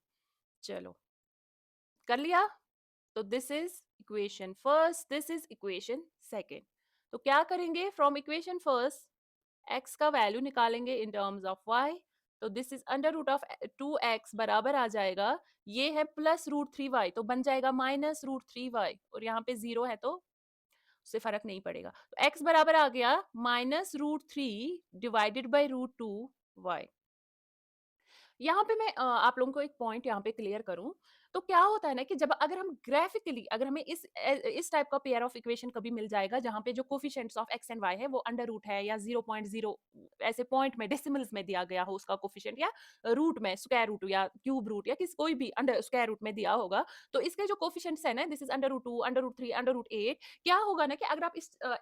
चलो कर लिया, तो this is equation first, this is equation second. तो क्या करेंगे, फ्रॉम इक्वेशन फर्स्ट x का वैल्यू निकालेंगे इन टर्म्स ऑफ y, तो this is under root of 2x बराबर आ जाएगा, ये है प्लस रूट 3y, तो बन जाएगा माइनस रूट 3y, और यहाँ पे 0 है तो उससे फर्क नहीं पड़ेगा, तो x बराबर आ गया minus root 3 divided by root 2y। यहाँ पे मैं आप लोगों को एक पॉइंट यहाँ पे क्लियर करूं, तो क्या होता है ना कि जब अगर हम ग्राफिकली, अगर हमें इस टाइप का पेयर ऑफ इक्वेशन कभी मिल जाएगा जहाँ पे जो coefficients of x and y है वो अंडर रूट है या 0.0 ऐसे पॉइंट में डेसिमल्स में दिया गया हो उसका कोफिशिएंट, या रूट में स्क्वायर रूट या क्यूब रूट या किसी कोई भी अंडर स्क्वायर रूट में दिया होगा, तो इसके जो कोफिशिएंट्स है ना, this is under root 2, under root 3, under root 8, क्या होगा ना कि अगर आप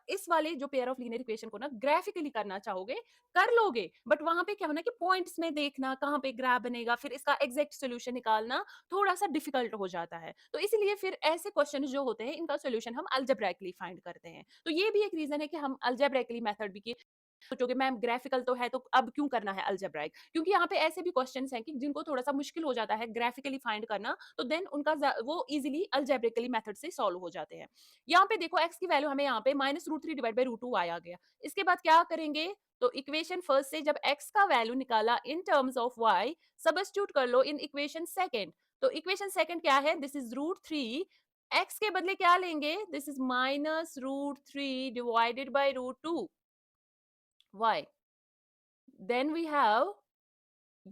इस वाले जो पेयर ऑफ लीनियर इक्वेशन को ना ग्राफिकली करना चाहोगे कर लोगे, बट वहां पे क्या होना कि पॉइंट्स में देखना कहाँ पे ग्राफ बनेगा, फिर इसका एग्जैक्ट सोल्यूशन निकालना थोड़ा सा डिफिकल्ट हो जाता है, तो इसलिए फिर ऐसे क्वेश्चन जो होते हैं इनका सोल्यूशन हम अल्जेब्राइकली फाइंड करते हैं। तो ये भी एक रीजन है कि हम अल्जेब्राइकली मेथड भी की, सोचोगे मैम ग्राफिकल तो है तो अब क्यों करना है अल्जेब्राइक, क्योंकि यहाँ पे ऐसे भी क्वेश्चंस हैं कि जिनको थोड़ा सा मुश्किल हो जाता है ग्राफिकली फाइंड करना, तो देन उनका वो इजीली अल्जेब्रिकली मेथड से सॉल्व हो जाते हैं। यहाँ पे देखो एक्स की वैल्यू हमें यहाँ पे minus root 3 divide by root 2 आया गया, इसके बाद क्या करेंगे, तो इक्वेशन फर्स्ट से जब x का वैल्यू निकाला इन टर्म्स ऑफ y, सब्स्टिट्यूट कर लो इन इक्वेशन सेकंड, तो इक्वेशन सेकंड क्या है, दिस इज रूट 3, x के बदले क्या लेंगे, this is minus root 3 divided by root 2 y, then we have,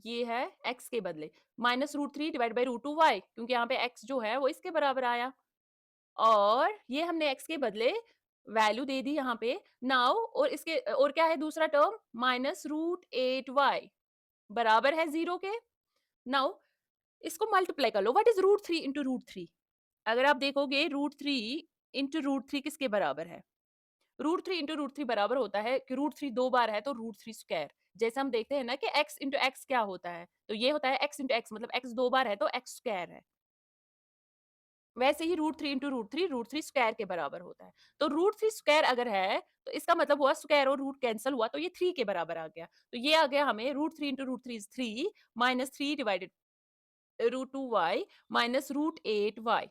ये है x के बदले minus root 3 divide by root 2 y, क्योंकि यहाँ पे x जो है वो इसके बराबर आया, और ये हमने x के बदले वैल्यू दे दी यहाँ पे नाउ, और इसके और क्या है दूसरा टर्म माइनस रूट 8y बराबर है 0 के। नाउ इसको मल्टीप्लाई कर लो, what is root 3 into root 3, अगर आप देखोगे रूट 3 इंटू रूट 3 किसके बराबर है, रूट 3 इंटू रूट 3 बराबर होता है कि रूट 3 दो बार है तो रूट 3 स्क्वायर, जैसे हम देखते हैं ना कि x इंटू एक्स क्या होता है, तो ये होता है x इंटू एक्स, मतलब x दो बार है तो x स्क्वायर है, वैसे ही रूट 3 इंटू रूट 3 स्क्वायर के बराबर होता है, तो रूट 3 स्क्वायर अगर है तो इसका मतलब हुआ स्क्वायर और रूट कैंसिल हुआ तो ये 3 के बराबर आ गया, तो ये आ गया हमें root 3 into root 3 is 3 minus 3 divided root 2 y minus root 8 y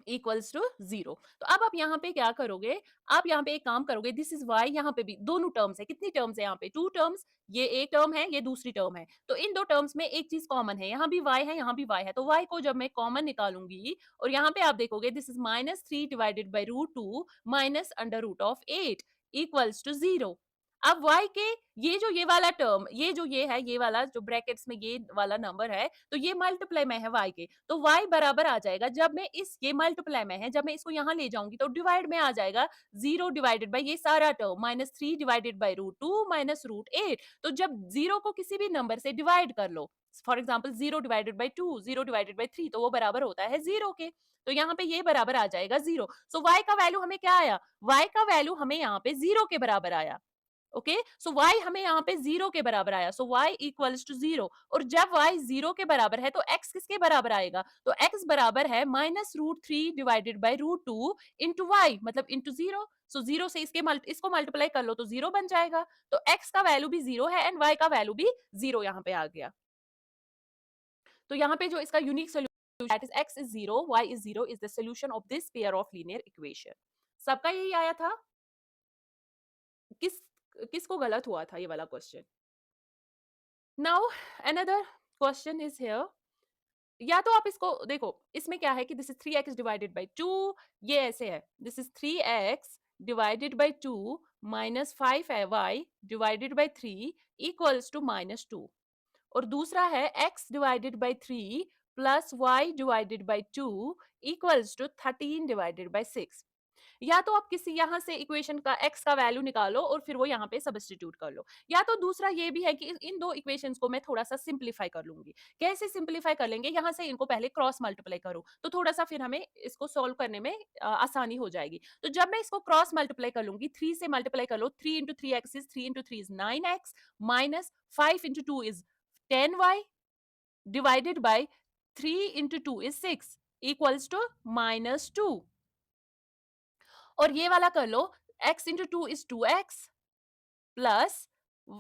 equals to 0। तो अब आप यहाँ पे क्या करोगे, आप यहाँ पे एक काम करोगे, दिस इज y, यहाँ पे भी दोनों टर्म्स है, कितनी टर्म्स है यहाँ पे, टू टर्म्स, ये एक टर्म है ये दूसरी टर्म है, तो इन दो टर्म्स में एक चीज कॉमन है, यहाँ भी y है यहाँ भी y है, तो y को जब मैं कॉमन निकालूंगी और यहाँ पे आप देखोगे this is minus 3 divided by root 2 minus under root of 8 equals to 0। अब y के ये वाला टर्म, ये है, ये वाला जो ब्रैकेट्स में ये वाला नंबर है, तो ये मल्टीप्लाई में है y के, तो y बराबर आ जाएगा, जब मैं ये मल्टीप्लाई में है, जब मैं इसको यहाँ ले जाऊंगी तो डिवाइड में आ जाएगा 0 डिवाइडेड बाई ये सारा टर्म -3 डिवाइडेड बाई √2 माइनस √8। तो जब 0 को किसी भी नंबर से डिवाइड कर लो, for example 0 divided by 2, 0 divided by 3, तो वो बराबर होता है 0 के। तो यहाँ पे ये बराबर आ जाएगा 0। सो y का वैल्यू हमें क्या आया? y का वैल्यू हमें यहाँ पे 0 के बराबर आया। ओके, सो y हमें यहाँ पे 0 के बराबर आया, सो y इक्वल्स टू 0। और जब y 0 के बराबर है तो x किसके बराबर आएगा? तो x बराबर है -√3 डिवाइडेड बाई √2 इंटू y, मतलब इंटू 0। सो 0 से इसको मल्टीप्लाई कर लो तो 0 बन जाएगा। तो x का वैल्यू भी 0 है एंड y का वैल्यू भी 0 यहाँ पे आ गया। तो यहाँ पे जो इसका unique solution that is x is 0, y is 0 is the solution of this pair of linear equation. सबका यही आया था? किस किसको गलत हुआ था ये वाला question? Now another question is here. या तो आप इसको देखो, इसमें क्या है कि this is 3x divided by 2, ये ऐसे है, this is 3x divided by 2 minus 5y divided by 3 equals to -2। और दूसरा है x divided by 3 plus y divided by 2 equals to 13 divided by 6। या तो आप किसी यहाँ से इक्वेशन का x का वैल्यू निकालो और फिर वो यहाँ पे सब्स्टिट्यूट कर लो, या तो दूसरा ये भी है कि इन दो इक्वेशंस को मैं थोड़ा सा सिंप्लीफाई कर लूंगी। कैसे सिंप्लीफाई कर लेंगे? यहाँ से इनको पहले क्रॉस मल्टीप्लाई करो तो थोड़ा सा फिर हमें इसको सॉल्व करने में आसानी हो जाएगी। तो जब मैं इसको क्रॉस मल्टीप्लाई कर लूंगी, 3 से मल्टीप्लाई कर लो, 3 into 3x is 3 into 3 is 9x minus 5 into 2 is 10y divided by 3 into 2 is 6 equals to -2। और ये वाला कर लो, x into 2 is 2x plus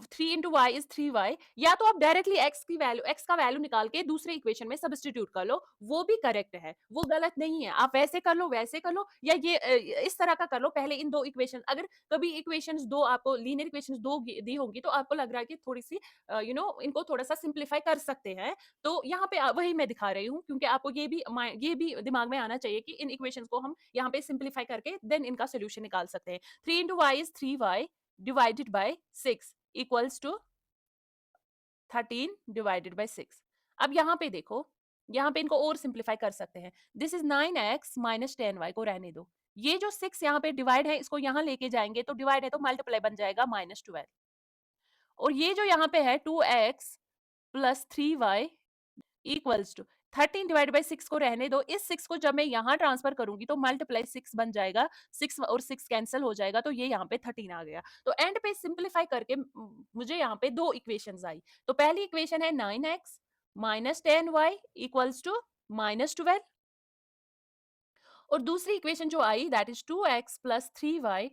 3 into y is 3y। या तो आप डायरेक्टली x का वैल्यू निकाल के दूसरे इक्वेशन में सब्स्टिट्यूट कर लो, वो भी करेक्ट है, वो गलत नहीं है। आप वैसे कर लो, वैसे कर लो, या ये इस तरह का कर लो। पहले इन दो इक्वेशन, अगर कभी इक्वेशंस दो आपको लीनियर इक्वेशंस दो दी होंगी तो आपको लग रहा है कि थोड़ी सी इनको थोड़ा सा सिंप्लीफाई कर सकते हैं, तो यहाँ पे वही मैं दिखा रही हूँ, क्योंकि आपको ये भी दिमाग में आना चाहिए कि इन इक्वेशंस को हम यहाँ पे सिंप्लीफाई करके देन इनका सोल्यूशन निकाल सकते हैं। 3 into y is 3y divided by 6 equals to 13 divided by 6। अब यहाँ पे देखो, यहाँ पे इनको और सिंप्लीफाई कर सकते हैं। This is 9x minus 10y को रहने दो। ये जो 6 यहाँ पे डिवाइड है, इसको यहाँ लेके जाएंगे तो डिवाइड है तो मल्टीप्लाई बन जाएगा -12। और ये जो यहाँ पे है 2x plus 3y equals to 13 divide by 6 को रहने दो। इस 6 को जब मैं यहाँ ट्रांसफर करूंगी तो मल्टीप्लाई 6 बन जाएगा, 6 और 6 कैंसिल हो जाएगा, तो ये यहाँ पे 13 आ गया। तो एंड पे सिंप्लीफाई करके मुझे यहाँ पे दो इक्वेशंस आई। तो पहली इक्वेशन है 9x minus 10y equals to -12, और दूसरी इक्वेशन जो आई that is 2x plus 3y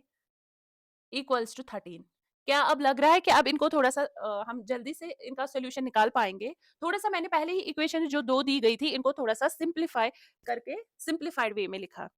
equals to 13। क्या अब लग रहा है कि अब इनको थोड़ा सा हम जल्दी से इनका सोल्यूशन निकाल पाएंगे? थोड़ा सा मैंने पहले ही इक्वेशन जो दो दी गई थी इनको थोड़ा सा सिंप्लीफाई करके सिंप्लीफाइड वे में लिखा।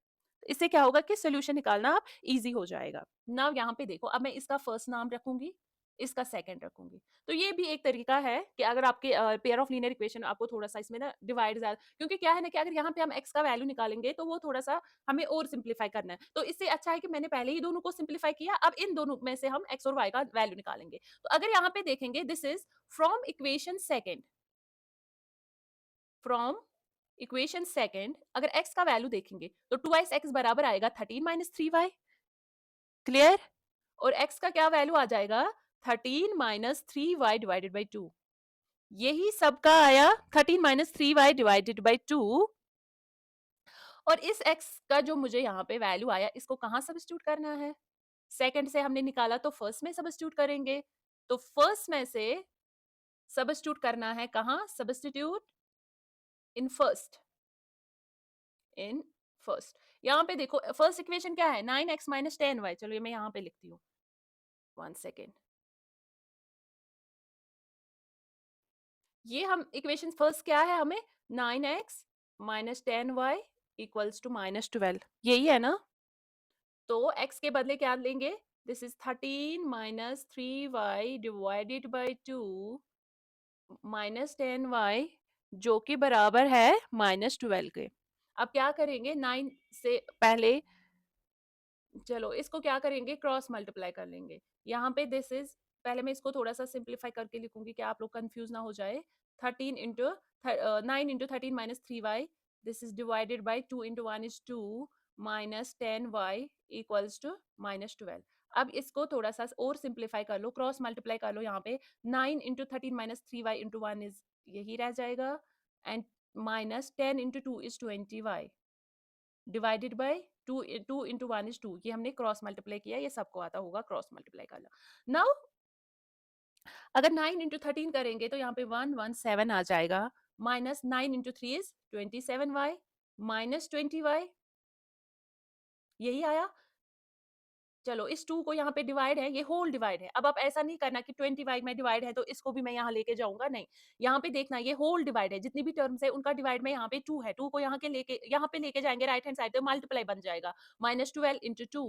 इससे क्या होगा कि सोल्यूशन निकालना अब इजी हो जाएगा। नाउ यहाँ पे देखो, अब मैं इसका फर्स्ट नाम रखूंगी, इसका सेकंड रखूंगी। तो ये भी एक तरीका है कि अगर आपके पेयर ऑफ लीनियर इक्वेशन आपको थोड़ा सा इसमें ना डिवाइड ज्यादा, क्योंकि क्या है ना कि अगर यहाँ पे हम x का वैल्यू निकालेंगे तो वो थोड़ा सा हमें और सिंप्लीफाई करना है। तो इससे अच्छा है कि मैंने पहले ही दोनों को सिंप्लीफाई किया, अब इन दोनों में से हम x और y का वैल्यू निकालेंगे। तो अगर यहाँ पे देखेंगे, this is from equation second, from equation second अगर x का वैल्यू देखेंगे तो 2x बराबर आएगा 13 माइनस 3y। क्लियर? और x का क्या वैल्यू आ जाएगा? 13 माइनस 3y डिवाइडेड बाई 2। यही सबका आया 13 माइनस 3y डिवाइडेड बाई 2। और इस x का जो मुझे यहाँ पे वैल्यू आया, इसको कहाँ सब्स्टिट्यूट करना है? सेकंड से हमने निकाला तो फर्स्ट में सब्स्टिट्यूट करेंगे। तो फर्स्ट में से सब्स्टिट्यूट करना है कहाँ? Substitute in first, in first. यहाँ पे देखो फर्स्ट इक्वेशन क्या है? 9x minus 10y। चलो ये मैं यहाँ पे लिखती हूँ, 1 सेकेंड। ये हम इक्वेशन फर्स्ट क्या है हमें? 9x minus 10y equals to -12, यही है ना? तो x के बदले क्या लेंगे? This is 13 minus 3y divided by 2 minus 10y जो कि बराबर है -12 के। अब क्या करेंगे? 9 से पहले चलो इसको क्या करेंगे, क्रॉस मल्टीप्लाई कर लेंगे। यहाँ पे दिस इज, पहले मैं इसको थोड़ा सा सिंप्लीफाई करके लिखूंगी कि आप लोग कंफ्यूज ना हो जाए। 13 into 9 into 13 minus 3y, this is divided by 2 into 1 is 2 minus 10y equals to minus 12। अब इसको थोड़ा सा और सिंप्लीफाई कर लो, क्रॉस मल्टीप्लाई कर लो। यहाँ पे 9 into 13 minus 3y into 1 is यही रह जाएगा, and minus 10 into 2 is 20y divided by 2 into 1 is 2। ये हमने क्रॉस मल्टीप्लाई किया, ये सबको आता होगा क्रॉस मल्टीप्लाई करना। नाउ अगर 9 इंटू 13 करेंगे तो यहाँ पे 117 आ जाएगा, minus 9 into 3 is 27y minus 20y, यही आया। चलो इस 2 को यहाँ पे डिवाइड है, ये होल डिवाइड है। अब आप ऐसा नहीं करना कि 20y में डिवाइड है तो इसको भी मैं यहाँ लेके जाऊंगा, नहीं। यहाँ पे देखना ये होल डिवाइड है, जितनी भी टर्म्स है उनका डिवाइड में यहाँ पे 2 है, 2 को यहाँ पे लेके जाएंगे राइट हैंड साइड, तो मल्टीप्लाई बन जाएगा, माइनस 12 इंटू 2।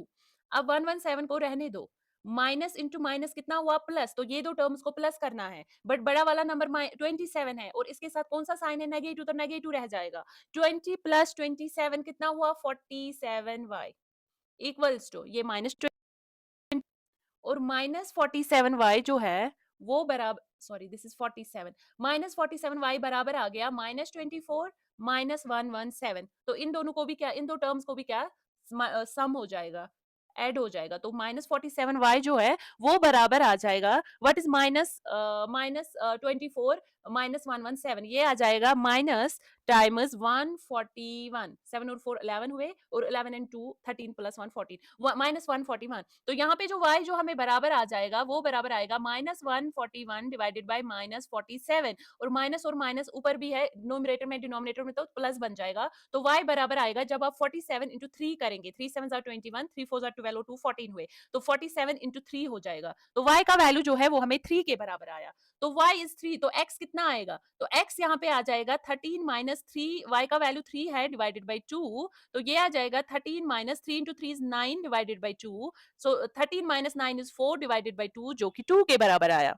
अब 117 को रहने दो, माइनस इंटू माइनस कितना हुआ, प्लस, तो ये दो टर्म्स को प्लस करना है, बट बड़ा वाला नंबर 27 है और इसके साथ कौन सा साइन है, नेगेटिव, तो नेगेटिव रह जाएगा। 20 प्लस 27 कितना हुआ, 47y इक्वल्स टू ये माइनस, और माइनस 47y जो है वो बराबर, sorry this is 47, minus 47y बराबर आ गया माइनस 24 माइनस 117। तो इन दोनों को भी क्या, इन दो टर्म्स को भी क्या सम हो जाएगा, ऐड हो जाएगा। तो माइनस 47y जो है वो बराबर आ जाएगा, what is minus minus 24 minus 117, ये आ जाएगा माइनस टाइम्स 141, 7 और 4 11 हुए, और 11 एंड 2 13 प्लस 1 14, माइनस 141। तो यहाँ पे जो y जो हमें बराबर आ जाएगा वो बराबर आएगा माइनस 141 डिवाइडेड बाई माइनस 47, और माइनस ऊपर भी है, नोमिनेटर में डिनोमिनेटर में तो प्लस बन जाएगा। तो y बराबर आएगा, जब आप 47 इंटू 3 करेंगे, 3 7 21, 3 4 12 और 2 14 हुए, तो 47 इंटू 3 हो जाएगा। तो y का वैल्यू जो है वो हमें 3 के बराबर आया। तो y इज 3, तो x कितना आएगा, तो x यहाँ पे आ जाएगा 13 माइनस 3, y का वैल्यू 3 है, डिवाइडेड बाई 2, तो ये आ जाएगा 13 minus 3 into 3 is 9 divided by 2, so 13 minus 9 is 4 divided by 2, जो कि 2 के बराबर आया।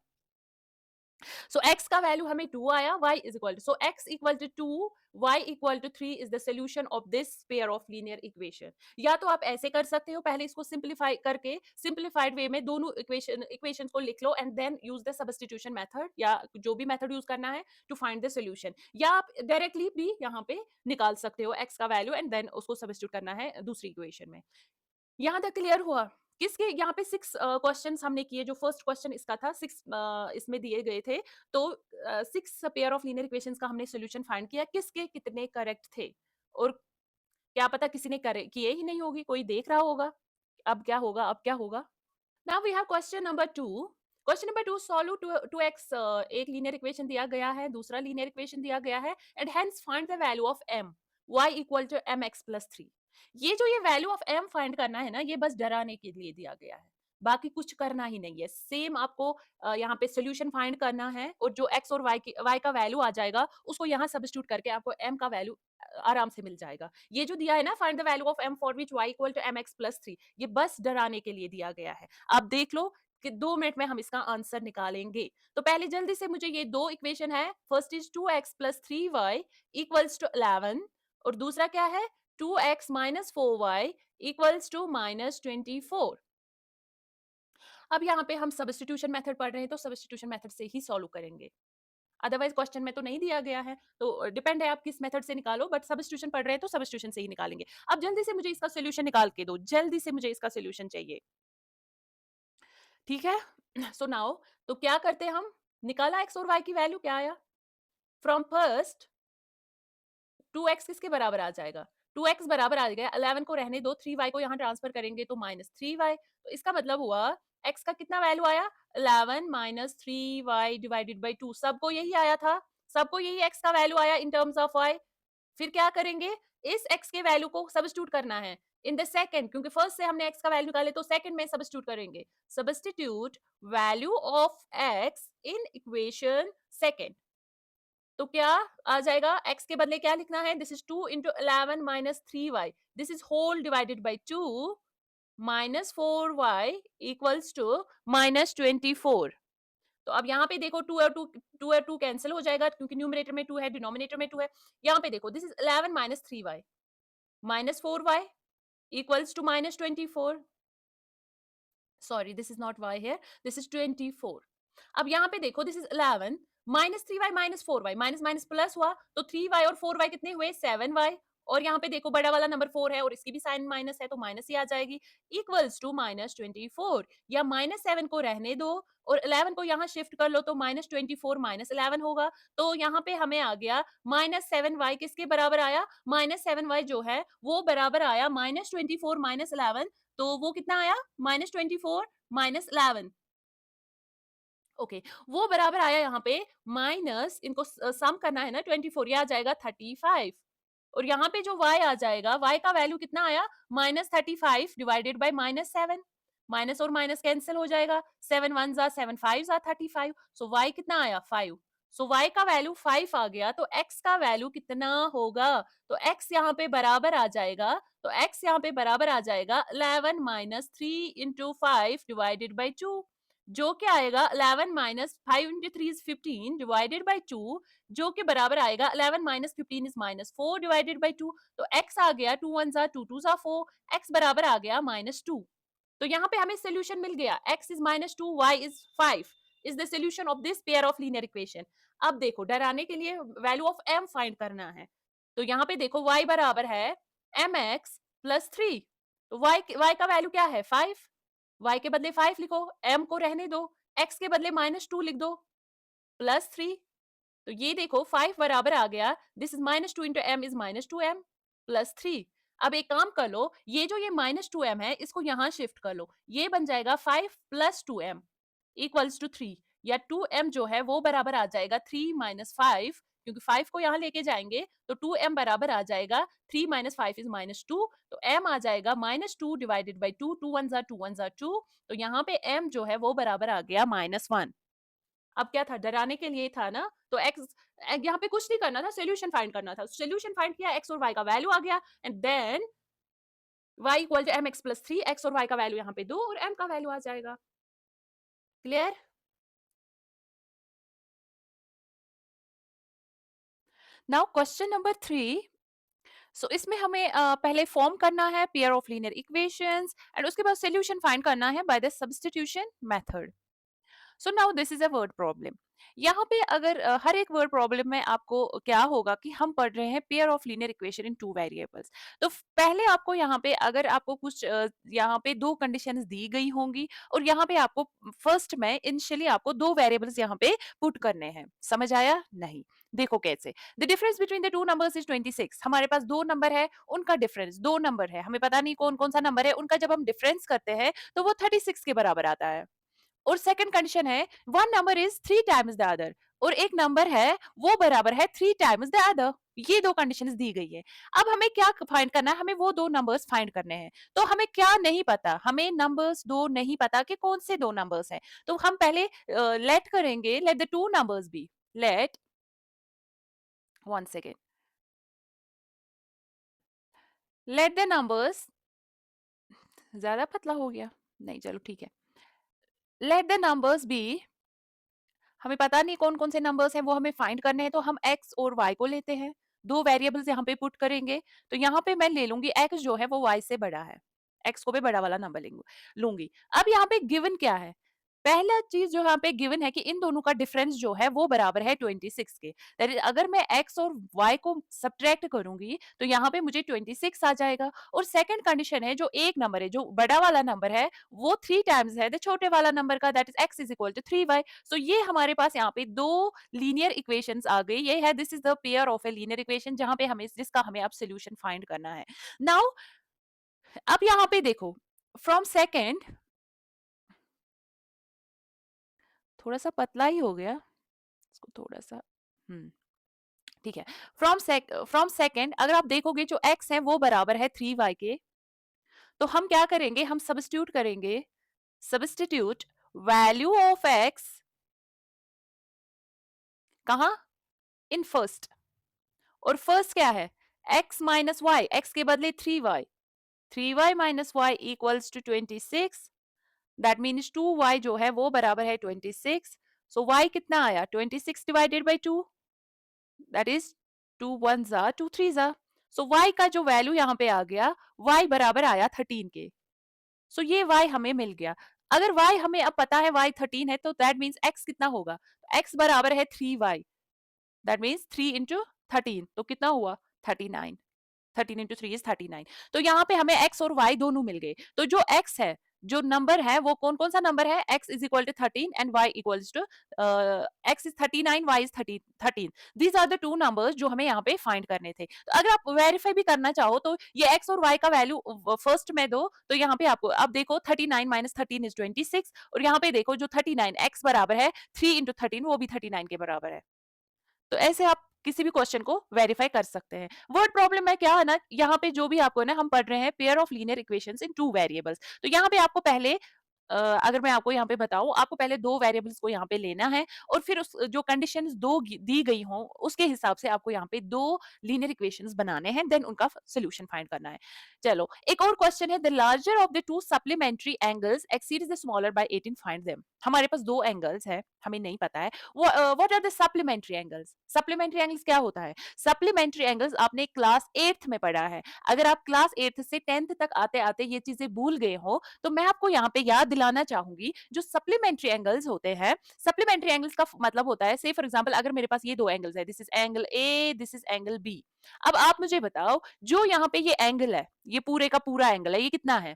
सो x का वैल्यू हमें 2 आया, y is equal to, so x equal to 2, y equal to 3 is the solution of this pair of linear equation. या तो आप ऐसे कर सकते हो, पहले इसको सिंप्लीफाई करके सिंप्लीफाइड वे में दोनों इक्वेशंस को लिख लो and then use the substitution method, या जो भी मेथड यूज करना है टू फाइंड द सोल्यूशन। या आप डायरेक्टली भी यहाँ पे निकाल सकते हो x का वैल्यू एंड देन उसको सब्स्टिट्यूट करना है दूसरी इक्वेशन में। यहाँ तक क्लियर हुआ? किसके यहाँ पे 6 क्वेश्चंस हमने किए, जो फर्स्ट क्वेश्चन इसका था, 6 इसमें दिए गए थे, तो 6 पेयर ऑफ लीनियर इक्वेशंस का हमने सॉल्यूशन फाइंड किया, किसके कितने करेक्ट थे, और क्या पता किसी ने करे किए ही नहीं होगी, कोई देख रहा होगा अब क्या होगा, अब क्या होगा। Now we have question number 2। Question number 2, solve 2x, एक लीनियर इक्वेशन दिया गया है, दूसरा लीनियर इक्वेशन दिया गया है, and hence find the value of m, y equal to mx plus 3। ये जो ये वैल्यू ऑफ m फाइंड करना है ना, ये बस डराने के लिए दिया गया है, बाकी कुछ करना ही नहीं है। सेम आपको यहाँ पे सोल्यूशन फाइंड करना है, और जो x और y का वैल्यू आ जाएगा उसको यहाँ सब्स्टिट्यूट करके आपको m का वैल्यू आराम से मिल जाएगा। ये जो दिया है ना, find the value of m for which y equal to mx plus 3, ये बस डराने के लिए दिया गया है। आप देख लो कि 2 मिनट में हम इसका आंसर निकालेंगे। तो पहले जल्दी से मुझे ये दो इक्वेशन है, first is 2x plus 3y equals to 11, और दूसरा क्या है, 2x minus 4y equals to minus 24। अब यहाँ पे हम सब्स्टिट्यूशन मेथड पढ़ रहे हैं, तो सब्स्टिट्यूशन मेथड से ही सॉल्व करेंगे, अदरवाइज क्वेश्चन में तो नहीं दिया गया है, तो डिपेंड है आप किस मेथड से निकालो, बट सब्स्टिट्यूशन पढ़ रहे हैं तो सब्स्टिट्यूशन से ही निकालेंगे। अब जल्दी से मुझे इसका सोल्यूशन निकाल के दो, जल्दी से मुझे इसका सोल्यूशन चाहिए, ठीक है। सो नाउ तो क्या करते हैं हम, निकाला x और y की वैल्यू, क्या आया, फ्रॉम फर्स्ट 2x किसके बराबर आ जाएगा, 2x बराबर आ गया, 11 को रहने दो, 3y को यहाँ ट्रांसफर करेंगे तो माइनस 3y, तो इसका मतलब हुआ x का कितना वैल्यू आया, 11 माइनस 3y डिवाइडेड बाई 2, सबको यही आया था, सबको यही x का वैल्यू आया इन टर्म्स ऑफ y। फिर क्या करेंगे, इस x के वैल्यू को सब्स्टिट्यूट करना है इन द सेकंड, क्योंकि फर्स्ट से हमने x का वैल्यू निकाले, तो सेकंड में सब्स्टिट्यूट करेंगे, substitute value of x in equation second. तो क्या आ जाएगा, x के बदले क्या लिखना है, this is 2 into 11 minus 3y, this is whole divided by 2 minus 4y equals to minus 24। तो अब यहाँ पे देखो 2 और 2 कैंसिल हो जाएगा, क्योंकि न्यूमरेटर में 2 है, डिनोमिनेटर में 2 है। यहाँ पे देखो, this is 11 minus 3y minus 4y equals to minus 24. Sorry this is not y here, this is 24. अब यहाँ पे देखो this is 11 minus 3y minus 4y, minus minus plus हुआ तो 3y और 4y कितने हुए 7y, और यहाँ पे देखो बड़ा वाला नंबर 4 है और इसकी भी साइन माइनस है तो माइनस ही आ जाएगी, इक्वल्स टू माइनस 24, या माइनस 7 को रहने दो और 11 को यहाँ शिफ्ट कर लो तो माइनस 24 माइनस 11 होगा, तो यहाँ पे हमें आ गया माइनस 7y किसके बराबर आया, माइनस 7y जो है वो बराबर आया माइनस 24 माइनस 11, तो वो कितना आया माइनस 24 माइनस 11। ओके वो बराबर आया यहाँ पे माइनस, इनको सम करना है ना 24, ये आ जाएगा 35, और यहाँ पे जो y आ जाएगा, y का वैल्यू कितना आया minus 35 divided by minus 7, minus और माइनस कैंसिल हो जाएगा, 7 1 जा 7 5 जा 35, सो y कितना आया 5, सो y का वैल्यू 5 आ गया, तो x का वैल्यू कितना होगा, तो x यहाँ पे बराबर आ जाएगा, तो x यहाँ पे बराबर आ जाएगा 11 माइनस 3 इंटू 5 डिवाइडेड बाई 2, जो कि आएगा 11 minus 5 into 3 is 15 divided by 2, जो कि बराबर आएगा 11 minus 15 is minus 4 divided by 2, तो x आ गया 2 1 जा 2 2 जा 4, x बराबर आ गया -2, तो यहाँ पे हमें सोल्यूशन मिल गया, x is -2 y is 5 is the solution of this pair of linear equation. अब देखो डराने के लिए वैल्यू ऑफ m फाइंड करना है, तो यहाँ पे देखो y बराबर है mx प्लस 3, तो y का वैल्यू क्या है 5, y के बदले 5 लिखो, m को रहने दो, x के बदले -2 लिख दो, प्लस 3, तो ये देखो 5 बराबर आ गया, this is -2 into m is -2m plus 3। अब एक काम कर लो, ये जो ये -2m है इसको यहाँ शिफ्ट कर लो, ये बन जाएगा 5 प्लस 2m इक्वल्स टू 3, या 2m जो है वो बराबर आ जाएगा 3 माइनस 5, क्योंकि 5 को यहाँ लेके जाएंगे तो 2m बराबर आ जाएगा 3 माइनस 5 इज -2, तो m आ जाएगा -2 डिवाइडेड बाई 2, 2 1 जा 2 1 जा 2, तो यहाँ पे m जो है वो बराबर आ गया -1। अब क्या था डराने के लिए था ना, तो x यहाँ पे कुछ नहीं करना था, सोल्यूशन फाइंड करना था, सोल्यूशन फाइंड किया, x और y का वैल्यू आ गया, and then y equal to mx plus 3, x और y का वैल्यू यहाँ पे 2 और m का वैल्यू आ जाएगा। Clear? Now question number 3, so इसमें हमें पहले फॉर्म करना है pair of linear equations and उसके बाद सोल्यूशन फाइंड करना है by the substitution method. So now this is a word problem. यहाँ पे अगर हर एक वर्ड प्रॉब्लम में आपको क्या होगा कि हम पढ़ रहे हैं pair of linear equation in two variables, तो पहले आपको यहाँ पे अगर आपको कुछ यहाँ पे दो कंडीशंस दी गई होंगी और यहाँ पे आपको फर्स्ट में इनिशियली आपको दो वेरिएबल्स यहाँ पे पुट करने हैं, समझ आया नहीं? देखो कैसे, the difference between the two numbers is 26, हमारे पास दो नंबर है, उनका डिफरेंस दो नंबर है, हमें पता नहीं कौन कौन सा नंबर है, उनका जब हम डिफरेंस करते हैं तो वो 36 के बराबर आता है। और सेकंड कंडीशन है one number is three times the other, और एक नंबर है वो बराबर है थ्री टाइम्स द अदर, ये दो कंडीशंस दी गई है। अब हमें क्या फाइंड करना है, हमें वो दो नंबर्स फाइंड करने हैं, तो हमें क्या नहीं पता, हमें नंबर्स दो नहीं पता कि कौन से दो नंबर्स हैं, तो हम पहले लेट करेंगे, let the two numbers be, let one second, let the numbers, ज्यादा पतला हो गया, नहीं चलो ठीक है, लेट द नंबर्स बी, हमें पता नहीं कौन कौन से नंबर्स हैं वो हमें फाइंड करने हैं, तो हम x और y को लेते हैं, दो वेरिएबल्स यहाँ पे पुट करेंगे, तो यहाँ पे मैं ले लूंगी x जो है वो y से बड़ा है, x को भी बड़ा वाला नंबर लूंगी। अब यहाँ पे गिवन क्या है, पहला चीज जो यहाँ पे गिवन है कि इन दोनों का डिफरेंस जो है वो बराबर है 26 के, दैट इज अगर मैं x और y को सब्ट्रैक्ट करूंगी तो यहाँ पे मुझे 26 आ जाएगा, और सेकंड कंडीशन है जो एक नंबर है, जो बड़ा वाला नंबर है वो थ्री टाइम्स है द छोटे वाला नंबर का, that is x is equal to 3y। So ये हमारे पास यहाँ पे दो लीनियर इक्वेशंस आ गई, ये है this is the pair of a linear equation जहां पे हमें जिसका हमें अब सोल्यूशन फाइंड करना है। नाउ अब यहाँ पे देखो फ्रॉम सेकंड, थोड़ा सा पतला ही हो गया, इसको थोड़ा सा ठीक है, फ्रॉम सेकंड अगर आप देखोगे जो x है वो बराबर है 3y के, तो हम क्या करेंगे, हम सब्स्टिट्यूट करेंगे, सब्स्टिट्यूट वैल्यू ऑफ x कहा, इन फर्स्ट, और फर्स्ट क्या है x माइनस वाई, x के बदले 3y, 3y minus y equals to 26, that means 2y जो है वो बराबर है 26, सो y कितना आया 26 divided by 2, that is 2 1s are 2 3s are, so y का जो वैल्यू यहाँ पे आ गया, y बराबर आया 13 के। सो ये y हमें मिल गया। अगर y हमें अब पता है y 13 है, तो दैट मीन्स x कितना होगा? x बराबर है 3y, दैट मीन्स 3 इंटू 13, तो कितना हुआ? 39। 13 इंटू 3 इज 39। तो यहाँ पे हमें x और y दोनों मिल गए। तो जो x है, जो नंबर है, वो कौन कौन सा नंबर है? x is equal to 13 and y equals to x is 39, y is 13। These are the two numbers जो हमें यहाँ पे फाइंड करने थे। तो अगर आप वेरीफाई भी करना चाहो तो ये x और y का वैल्यू फर्स्ट में दो, तो यहाँ पे आपको अब देखो 39 माइनस 13 इज 26, और यहाँ पे देखो जो 39 x बराबर है 3 इंटू 13, वो भी 39 के बराबर है। तो ऐसे आप किसी भी क्वेश्चन को वेरीफाई कर सकते हैं। वर्ड प्रॉब्लम में क्या है ना, यहाँ पे जो भी आपको ना, हम पढ़ रहे हैं pair of linear equations in two variables. तो यहाँ पे आपको पहले अगर मैं आपको यहाँ पे बताऊं, आपको पहले दो वेरिएबल्स को यहाँ पे लेना है, और फिर उस जो कंडीशंस दी गई हों उसके हिसाब से आपको यहाँ पे दो लीनियर इक्वेशंस बनाने हैं, देन उनका सोल्यूशन फाइंड करना है। चलो, एक और क्वेश्चन है, the larger of the two supplementary angles exceeds the smaller by 18, find them. हमारे पास दो एंगल्स है, हमें नहीं पता है what are the supplementary angles. Supplementary angles क्या होता है? सप्लीमेंट्री एंगल्स आपने क्लास 8th में पढ़ा है। अगर आप क्लास 8th से 10th तक आते आते ये चीजें भूल गए हो, तो मैं आपको यहाँ पे याद दिलाना चाहूंगी, जो सप्लीमेंट्री एंगल्स होते हैं, सप्लीमेंट्री एंगल्स का मतलब होता है, से फॉर एग्जांपल अगर मेरे पास ये दो एंगल्स है, this is angle A, this is angle B. अब आप मुझे बताओ, जो यहाँ पे ये एंगल है, ये पूरे का पूरा एंगल है, ये कितना है?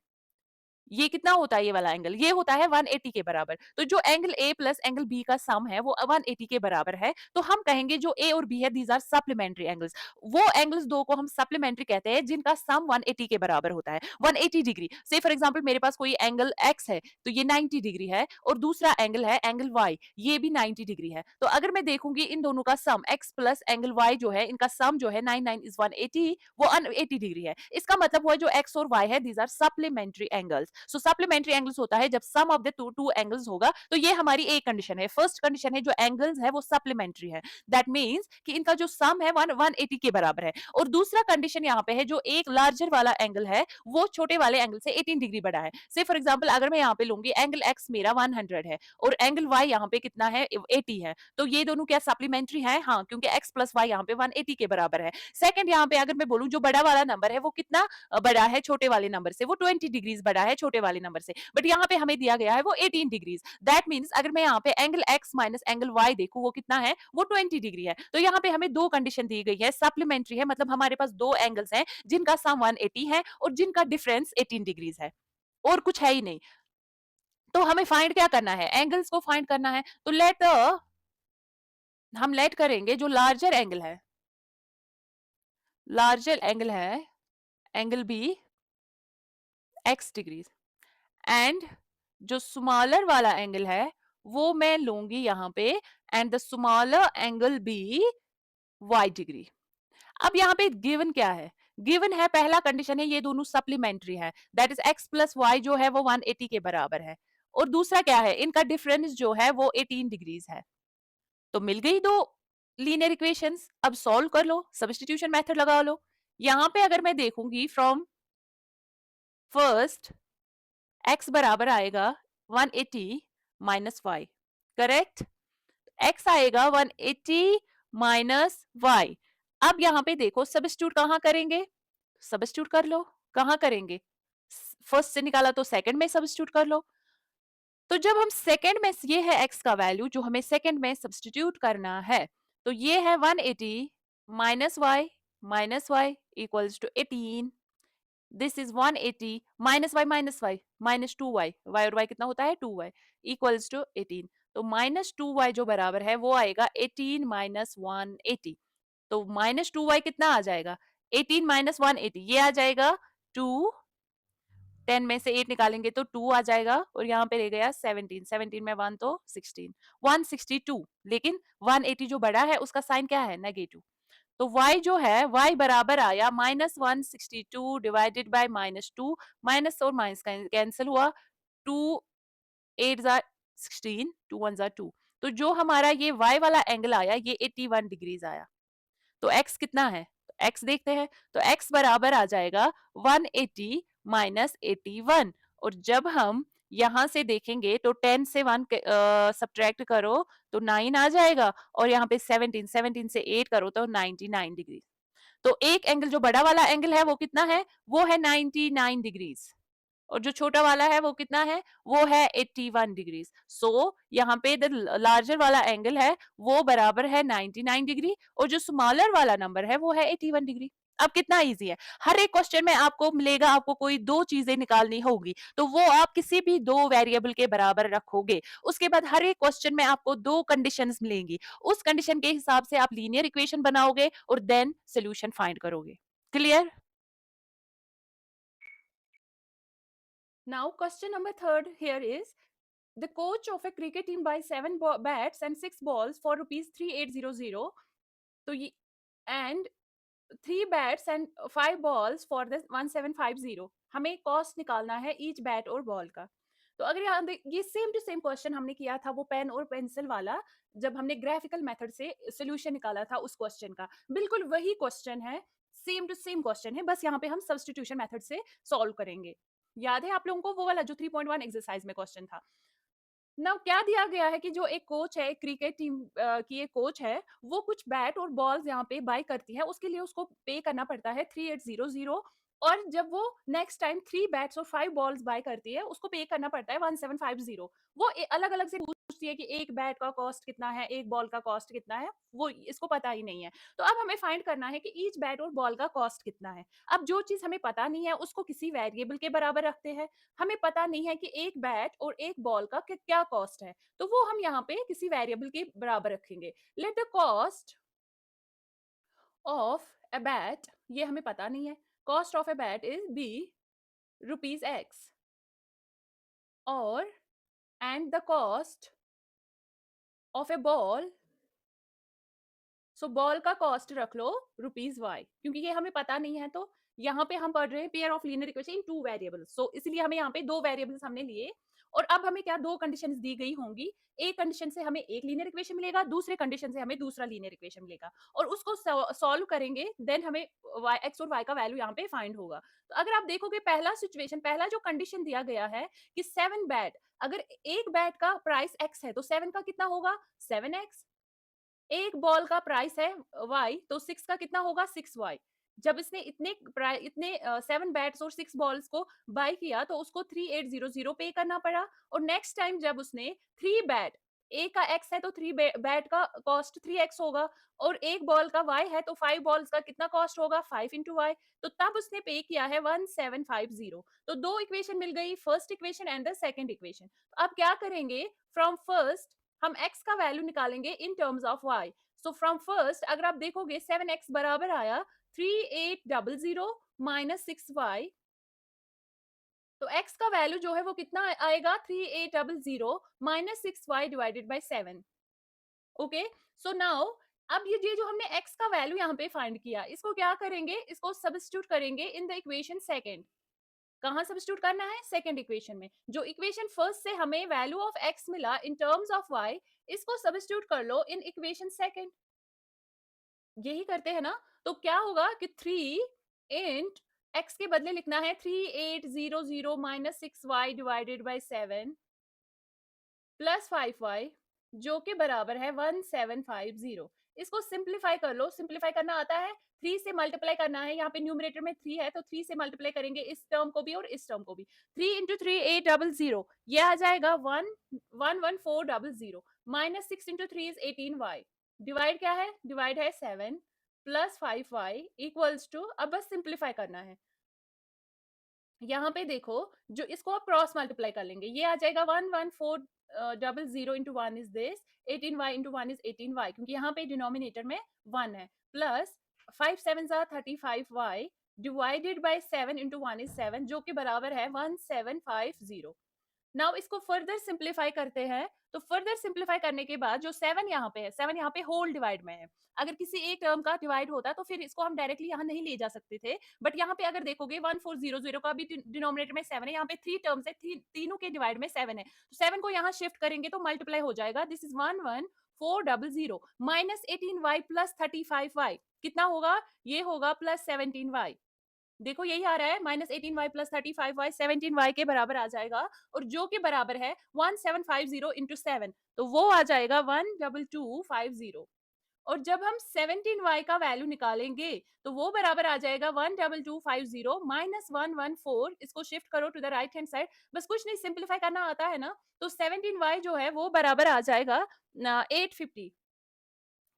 ये कितना होता है? ये वाला एंगल, ये होता है 180 के बराबर। तो जो angle A plus angle B का सम है वो 180 के बराबर है। तो हम कहेंगे जो ए और बी है, दीज आर सप्लीमेंट्री एंगल्स। वो एंगल्स दो को हम सप्लीमेंट्री कहते हैं जिनका सम 180 के बराबर होता है, 180 डिग्री। से फॉर एग्जांपल मेरे पास कोई एंगल एक्स है, तो ये 90 डिग्री है, और दूसरा एंगल है एंगल वाई, ये भी 90 डिग्री है। तो अगर मैं देखूंगी इन दोनों का सम, एक्स प्लस एंगल वाई जो है, इनका सम जो है 99 इज 180, वो 180 डिग्री है। इसका मतलब हुआ जो एक्स और वाई है, these are supplementary angles. So supplementary angles होता है जब sum of the two angles होगा। तो ये हमारी एक कंडीशन है, फर्स्ट कंडीशन है, जो एंगल्स है वो सप्लीमेंट्री है, दैट मींस कि इनका जो सम है 180 के बराबर है। और दूसरा कंडीशन यहाँ पे है, जो एक लार्जर वाला एंगल है वो छोटे वाले एंगल से 18 डिग्री बड़ा है। से फॉर एग्जांपल अगर मैं यहाँ पे लूंगी एंगल एक्स मेरा 100 है, और एंगल वाई यहाँ पे कितना है? 80 है। तो ये दोनों क्या सप्लीमेंट्री है? हाँ, क्योंकि एक्स प्लस वाई यहाँ पे 180 के बराबर है। सेकंड, यहाँ पे अगर मैं बोलूं जो बड़ा वाला नंबर है वो कितना बड़ा है छोटे वाले नंबर से? वो 20 डिग्रीज बड़ा है छोटे वाले नंबर से। बट यहाँ पे हमें दिया गया है वो 18 डिग्रीज। दैट मीन्स अगर मैं यहाँ पे angle x minus angle y देखूं, वो कितना है? वो 20 डिग्री है। तो यहाँ पे हमें दो कंडीशन दी गई है, सप्लीमेंट्री है, मतलब हमारे पास दो एंगल्स हैं जिनका सम 180 है और जिनका डिफरेंस 18 डिग्रीज है, और कुछ है ही नहीं। तो हमें फाइंड क्या करना है? एंगल्स को फाइंड करना है। तो हम लेट करेंगे जो लार्जर एंगल है, लार्जर एंगल है angle be x degrees, and जो स्मॉलर वाला एंगल है वो मैं लूंगी यहाँ पे, and the smaller angle be y degree. अब यहाँ पे गिवन क्या है? गिवन है, पहला कंडीशन है ये दोनों सप्लीमेंट्री है, that is x plus y जो है वो 180 के बराबर है, और दूसरा क्या है? इनका डिफरेंस जो है वो 18 डिग्रीज है। तो मिल गई दो लीनियर इक्वेशंस। अब सॉल्व कर लो, सब्स्टिट्यूशन मेथड लगा लो। यहाँ पे अगर मैं देखूंगी फ्रॉम फर्स्ट, x बराबर आएगा 180 माइनस वाई, करेक्ट? x आएगा 180 माइनस वाई। अब यहाँ पे देखो सब्स्टिट्यूट कहाँ करेंगे? सब्स्टिट्यूट कर लो। कहाँ करेंगे? फर्स्ट से निकाला तो सेकंड में सब्स्टिट्यूट कर लो। तो जब हम सेकंड में, ये है x का वैल्यू जो हमें सेकंड में सब्स्टिट्यूट करना है, तो ये है 180 minus y equals to 18। This is 180 minus y minus 2y, y और y कितना होता है? 2y equals to 18। तो माइनस 2y जो बराबर है वो आएगा 18 माइनस 180। तो माइनस 2y कितना आ जाएगा? 18 माइनस 180, ये आ जाएगा 2। 10 में से 8 निकालेंगे तो 2 आ जाएगा, और यहाँ पे रह गया 17, 17 में 1 तो 16, 162। लेकिन 180 जो बड़ा है उसका साइन क्या है? नेगेटिव। तो y जो है, y बराबर आया -162 डिवाइडेड बाय -2, माइनस और माइनस कैंसिल हुआ, 2 8 जार 16, 2 1 जार 2। तो जो हमारा ये y वाला एंगल आया ये 81 डिग्रीज आया। तो x कितना है? तो x देखते हैं। तो x बराबर आ जाएगा 180 माइनस 81, और जब हम यहां से देखेंगे तो 10 से 1 सब्ट्रैक्ट करो तो 9 आ जाएगा, और यहाँ पे 17 से 8 करो तो 99 डिग्री। तो एक एंगल जो बड़ा वाला एंगल है वो कितना है, वो है 99 डिग्रीज, और जो छोटा वाला है वो कितना है, वो है 81 डिग्रीज। सो यहाँ पे द लार्जर वाला एंगल है वो बराबर है 99 डिग्री, और जो स्मॉलर वाला नंबर है वो है 81 डिग्री। अब कितना इजी है, हर एक क्वेश्चन में आपको मिलेगा, आपको कोई दो चीजें निकालनी होगी, तो वो आप किसी भी दो वेरिएबल के बराबर रखोगे। उसके बाद हर एक क्वेश्चन में आपको दो कंडीशंस मिलेंगी, उस कंडीशन के हिसाब से आप लीनियर इक्वेशन बनाओगे और देन सोल्यूशन फाइंड करोगे। Clear? Now question number third here is, the coach of a cricket team buys 7 bats and 6 balls for rupees 3800, तो ये and 3 bats and 5 balls for the 1750। हमें कॉस्ट निकालना है each bat और ball का। तो अगर यहाँ ये सेम टू सेम क्वेश्चन हमने किया था वो पेन और पेंसिल वाला, जब हमने ग्राफिकल मेथड से सोल्यूशन निकाला था उस क्वेश्चन का, बिल्कुल वही क्वेश्चन है, सेम टू सेम क्वेश्चन है, बस यहाँ पे हम सब्स्टिट्यूशन मेथड से सॉल्व करेंगे। याद है आप लोगों को वो वाला जो 3.1 एक्सरसाइज में क्वेश्चन था। नाउ क्या दिया गया है कि जो एक कोच है, क्रिकेट टीम की एक कोच है, वो कुछ बैट और बॉल्स यहाँ पे बाय करती है, उसके लिए उसको पे करना पड़ता है 3800, और जब वो नेक्स्ट टाइम 3 बैट्स और 5 बॉल्स बाय करती है उसको पे करना पड़ता है 1750। वो अलग अलग से पूछती है कि एक बैट का कॉस्ट कितना है, एक बॉल का कॉस्ट कितना है, वो इसको पता ही नहीं है। तो अब हमें फाइंड करना है कि ईच बैट और बॉल का कॉस्ट कितना है। अब जो चीज हमें पता नहीं है उसको किसी वेरिएबल के बराबर रखते हैं। हमें पता नहीं है कि एक बैट और एक बॉल का क्या कॉस्ट है, तो वो हम यहाँ पे किसी वेरिएबल के बराबर रखेंगे। Let the cost of a bat, ये हमें पता नहीं है, cost of a bat is be rupees x, और and the cost of a ball, so ball का कॉस्ट रख लो रुपीज वाई, क्योंकि ये हमें पता नहीं है। तो यहाँ पे हम पढ़ रहे हैं pair of linear equation in two variables, so इसलिए हमें यहाँ पे दो वेरिएबल्स हमने लिए, और अब हमें क्या दो कंडीशंस दी गई होंगी। एक कंडीशन से हमें एक लीनियर इक्वेशन मिलेगा, दूसरे कंडीशन से हमें दूसरा लीनियर इक्वेशन मिलेगा, और उसको सॉल्व करेंगे, देन हमें एक्स और वाई का वैल्यू यहाँ पे फाइंड होगा। तो अगर आप देखोगे पहला सिचुएशन, पहला जो कंडीशन दिया गया है कि 7 बैट, अगर एक बैट का प्राइस एक्स है तो 7 का कितना होगा 7x, एक बॉल का प्राइस है y, तो 6 का कितना होगा 6y। जब इसने इतने 7 बैट्स और 6 बॉल्स को बाय किया तो उसको 3800 पे करना पड़ा, और नेक्स्ट टाइम जब उसने 3 बैट, ए का x है तो 3 बैट का कॉस्ट 3x होगा, और एक बॉल का y है तो 5 बॉल्स का कितना कॉस्ट होगा 5 इंटू वाई, तो तब उसने पे किया है 1750। तो दो इक्वेशन मिल गई, first equation and the second equation. अब क्या करेंगे, फ्रॉम फर्स्ट हम x का वैल्यू निकालेंगे in terms of y। So from first अगर आप देखोगे 7x बराबर आया 3800 माइनस 6y, तो x का वैल्यू जो है वो कितना आएगा 3800 minus 6y divided by 7। Okay, so now अब ये जो हमने x का वैल्यू यहाँ पे फाइंड किया, इसको क्या करेंगे, इसको सब्स्टिट्यूट करेंगे इन द इक्वेशन सेकंड। कहाँ सब्स्टिट्यूट करना है, सेकंड इक्वेशन में। जो इक्वेशन फर्स्ट से हमें वैल्यू ऑफ x मिला इन टर्म्स ऑफ y, इसको सब्स्टिट्यूट कर लो इन इक्वेशन सेकंड। यही करते हैं ना, तो क्या होगा कि 3 इंट x के बदले लिखना है 3800 minus 6y divided by 7 plus 5y, जो कि बराबर है 1750। इसको सिंप्लीफाई कर लो, सिंप्लीफाई करना आता है, 3 से मल्टीप्लाई करना है, यहाँ पे न्यूमरेटर में 3 है तो 3 से मल्टीप्लाई करेंगे इस टर्म को भी और इस टर्म को भी। 3 इंटू 3800, ये आ जाएगा 11400, minus 6 into 3 is 18y, divide क्या है, डिवाइड है 7 प्लस 5y इक्वल्स टू, अब बस सिंप्लीफाई करना है। यहाँ पे देखो, जो इसको आप क्रॉस मल्टीप्लाई कर लेंगे, ये आ जाएगा 11400 into 1 is this 18y into 1 is 18y, क्योंकि यहाँ पे डिनोमिनेटर में 1 है, plus 5 7 35y divided by 7 into 1 is 7, जो कि बराबर है 1750। नाउ इसको फर्दर सिंप्लीफाई करते हैं, तो फर्दर सिंप्लीफाई करने के बाद जो 7 यहाँ पे है, 7 यहाँ पे होल डिवाइड में है। अगर किसी एक टर्म का डिवाइड होता तो फिर इसको हम डायरेक्टली यहाँ नहीं ले जा सकते थे, बट यहाँ पे अगर देखोगे 1400 का भी डिनोमिनेटर में 7 है, यहाँ पे 3 टर्म्स है, तीनों के डिवाइड में 7 है, तो 7 को यहाँ शिफ्ट करेंगे तो मल्टीप्लाई हो जाएगा, this is 11400 minus 18y plus 35y, कितना होगा, ये होगा प्लस 17y। देखो यही आ रहा है, minus 18y plus 35y 17y के बराबर आ जाएगा, और जो कि बराबर है 1750 इंटू 7, तो वो आ जाएगा 12250। और जब हम 17y का वैल्यू निकालेंगे तो वो बराबर आ जाएगा 12250 माइनस 114। इसको शिफ्ट करो to the right hand side, बस कुछ नहीं, सिंप्लीफाई करना आता है ना। तो 17y जो है वो बराबर आ जाएगा 850,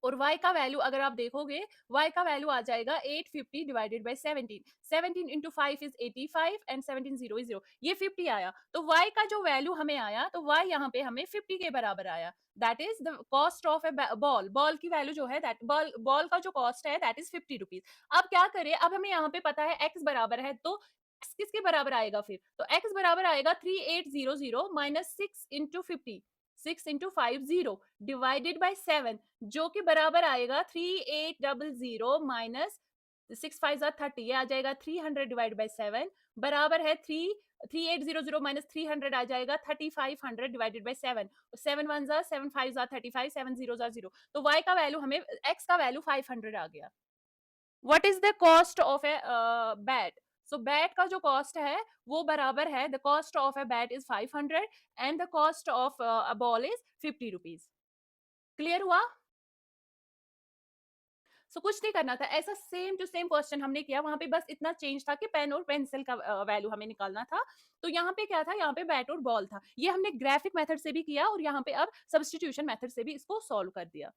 और y का वैल्यू अगर आप देखोगे, y का वैल्यू आ जाएगा 850 divided by 17। 17 into 5 is 85 and 17 0 is 0, ये 50 आया। तो y का जो वैल्यू हमें आया, तो y यहाँ पे हमें 50 के बराबर आया। That is the cost of A ball. Ball की वैल्यू जो है, दैट बॉल का जो कॉस्ट है दैट इज 50 रुपीज। अब क्या करें, अब हमें यहाँ पे पता है x बराबर है, तो x किसके बराबर आएगा फिर, तो x बराबर आएगा 3800 minus 6 into 50, 6 into 50 divided by 7, जो कि बराबर आएगा 3800 माइनस 6 5 30, ये आ जाएगा 300 डिवाइड बाई 7, बराबर है 3800 माइनस 300 आ जाएगा 3500 डिवाइडेड बाई 7। 7 1 जा 7 5 जा 35, 7 0 जा 0, तो y का वैल्यू हमें, x का वैल्यू 500 आ गया। What is the cost of a bat, so bat का जो कॉस्ट है वो बराबर है, the cost of a bat is 500 and the cost of a ball is 50 rupees. Clear हुआ? कुछ नहीं करना था, ऐसा सेम टू सेम क्वेश्चन हमने किया, वहां पे बस इतना चेंज था कि पेन और पेंसिल का वैल्यू हमें निकालना था। तो यहाँ पे क्या था, यहाँ पे बैट और बॉल था, ये हमने ग्राफिक मेथड से भी किया और यहाँ पे अब सब्सटीट्यूशन मेथड से भी इसको सॉल्व कर दिया।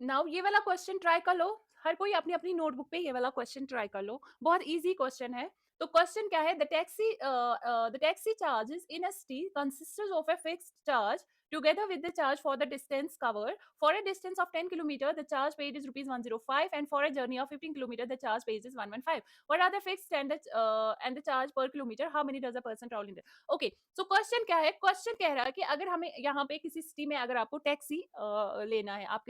नाउ ये वाला क्वेश्चन ट्राई कर लो, हर कोई अपनी अपनी नोटबुक पे ये वाला क्वेश्चन ट्राई कर लो, बहुत इजी क्वेश्चन है। तो क्वेश्चन क्या है, the taxi charges in a city consists of a fixed charge together with the charge for the distance covered. For a distance of 10 km, the charge paid is rupees 105, and for a journey of 15 km, the charge paid is 115. What are the fixed and the charge per kilometer? How many does a person travel in there? Okay, so question क्या है, question कह रहा है कि अगर हमें यहाँ पे किसी सिटी में अगर आपको टैक्सी लेना है, आप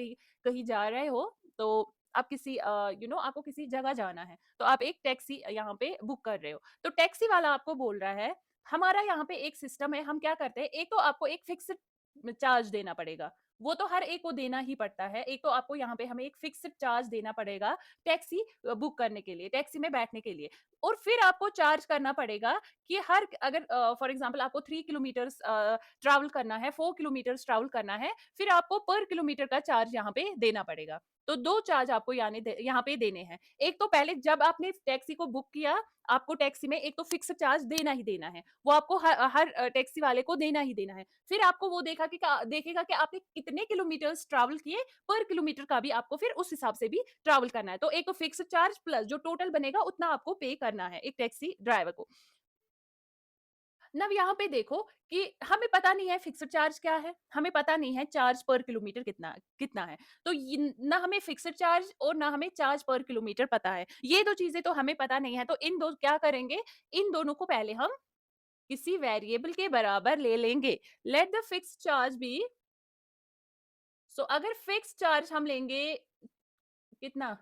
कहीं जा रहे हो, तो आप किसी आपको किसी जगह जाना है, तो आप एक टैक्सी यहाँ पे बुक कर रहे हो, तो टैक्सी वाला आपको बोल रहा है हमारा यहाँ पे एक सिस्टम है, हम क्या करते हैं, एक तो आपको एक फिक्स्ड चार्ज देना पड़ेगा, वो तो हर एक को देना ही पड़ता है, एक तो आपको यहाँ पे हमें एक फिक्स्ड चार्ज देना पड़ेगा टैक्सी बुक करने के लिए, टैक्सी में बैठने के लिए, और फिर आपको चार्ज करना पड़ेगा कि हर, अगर फॉर एग्जांपल आपको 3 किलोमीटर ट्रैवल करना है, 4 किलोमीटर ट्रैवल करना है, फिर आपको पर किलोमीटर का चार्ज यहाँ पे देना पड़ेगा। तो दो चार्ज आपको यहाँ पे देने हैं। एक तो पहले जब आपने टैक्सी को बुक किया, आपको टैक्सी में एक तो फिक्स चार्ज देना ही देना है, वो आपको हर टैक्सी वाले को देना ही देना है। फिर आपको वो देखेगा कि आपने कितने किलोमीटर्स ट्रैवल किए, पर किलोमीटर का भी आपको फिर उस हिसाब से भी ट्रैवल करना है। तो एक तो फिक्स चार्ज प्लस जो टोटल बनेगा उतना आपको पे करना है एक टैक्सी ड्राइवर को। नब यहाँ पे देखो कि हमें पता नहीं है फिक्स्ड चार्ज क्या है, हमें पता नहीं है चार्ज पर किलोमीटर कितना कितना है, तो ना हमें फिक्स्ड चार्ज और ना हमें चार्ज पर किलोमीटर पता है, ये दो चीजें तो हमें पता नहीं है। तो इन दो क्या करेंगे, इन दोनों को पहले हम किसी वेरिएबल के बराबर ले लेंगे। Let the fixed charge be, so अगर फिक्स्ड चार्ज हम लेंगे कितना,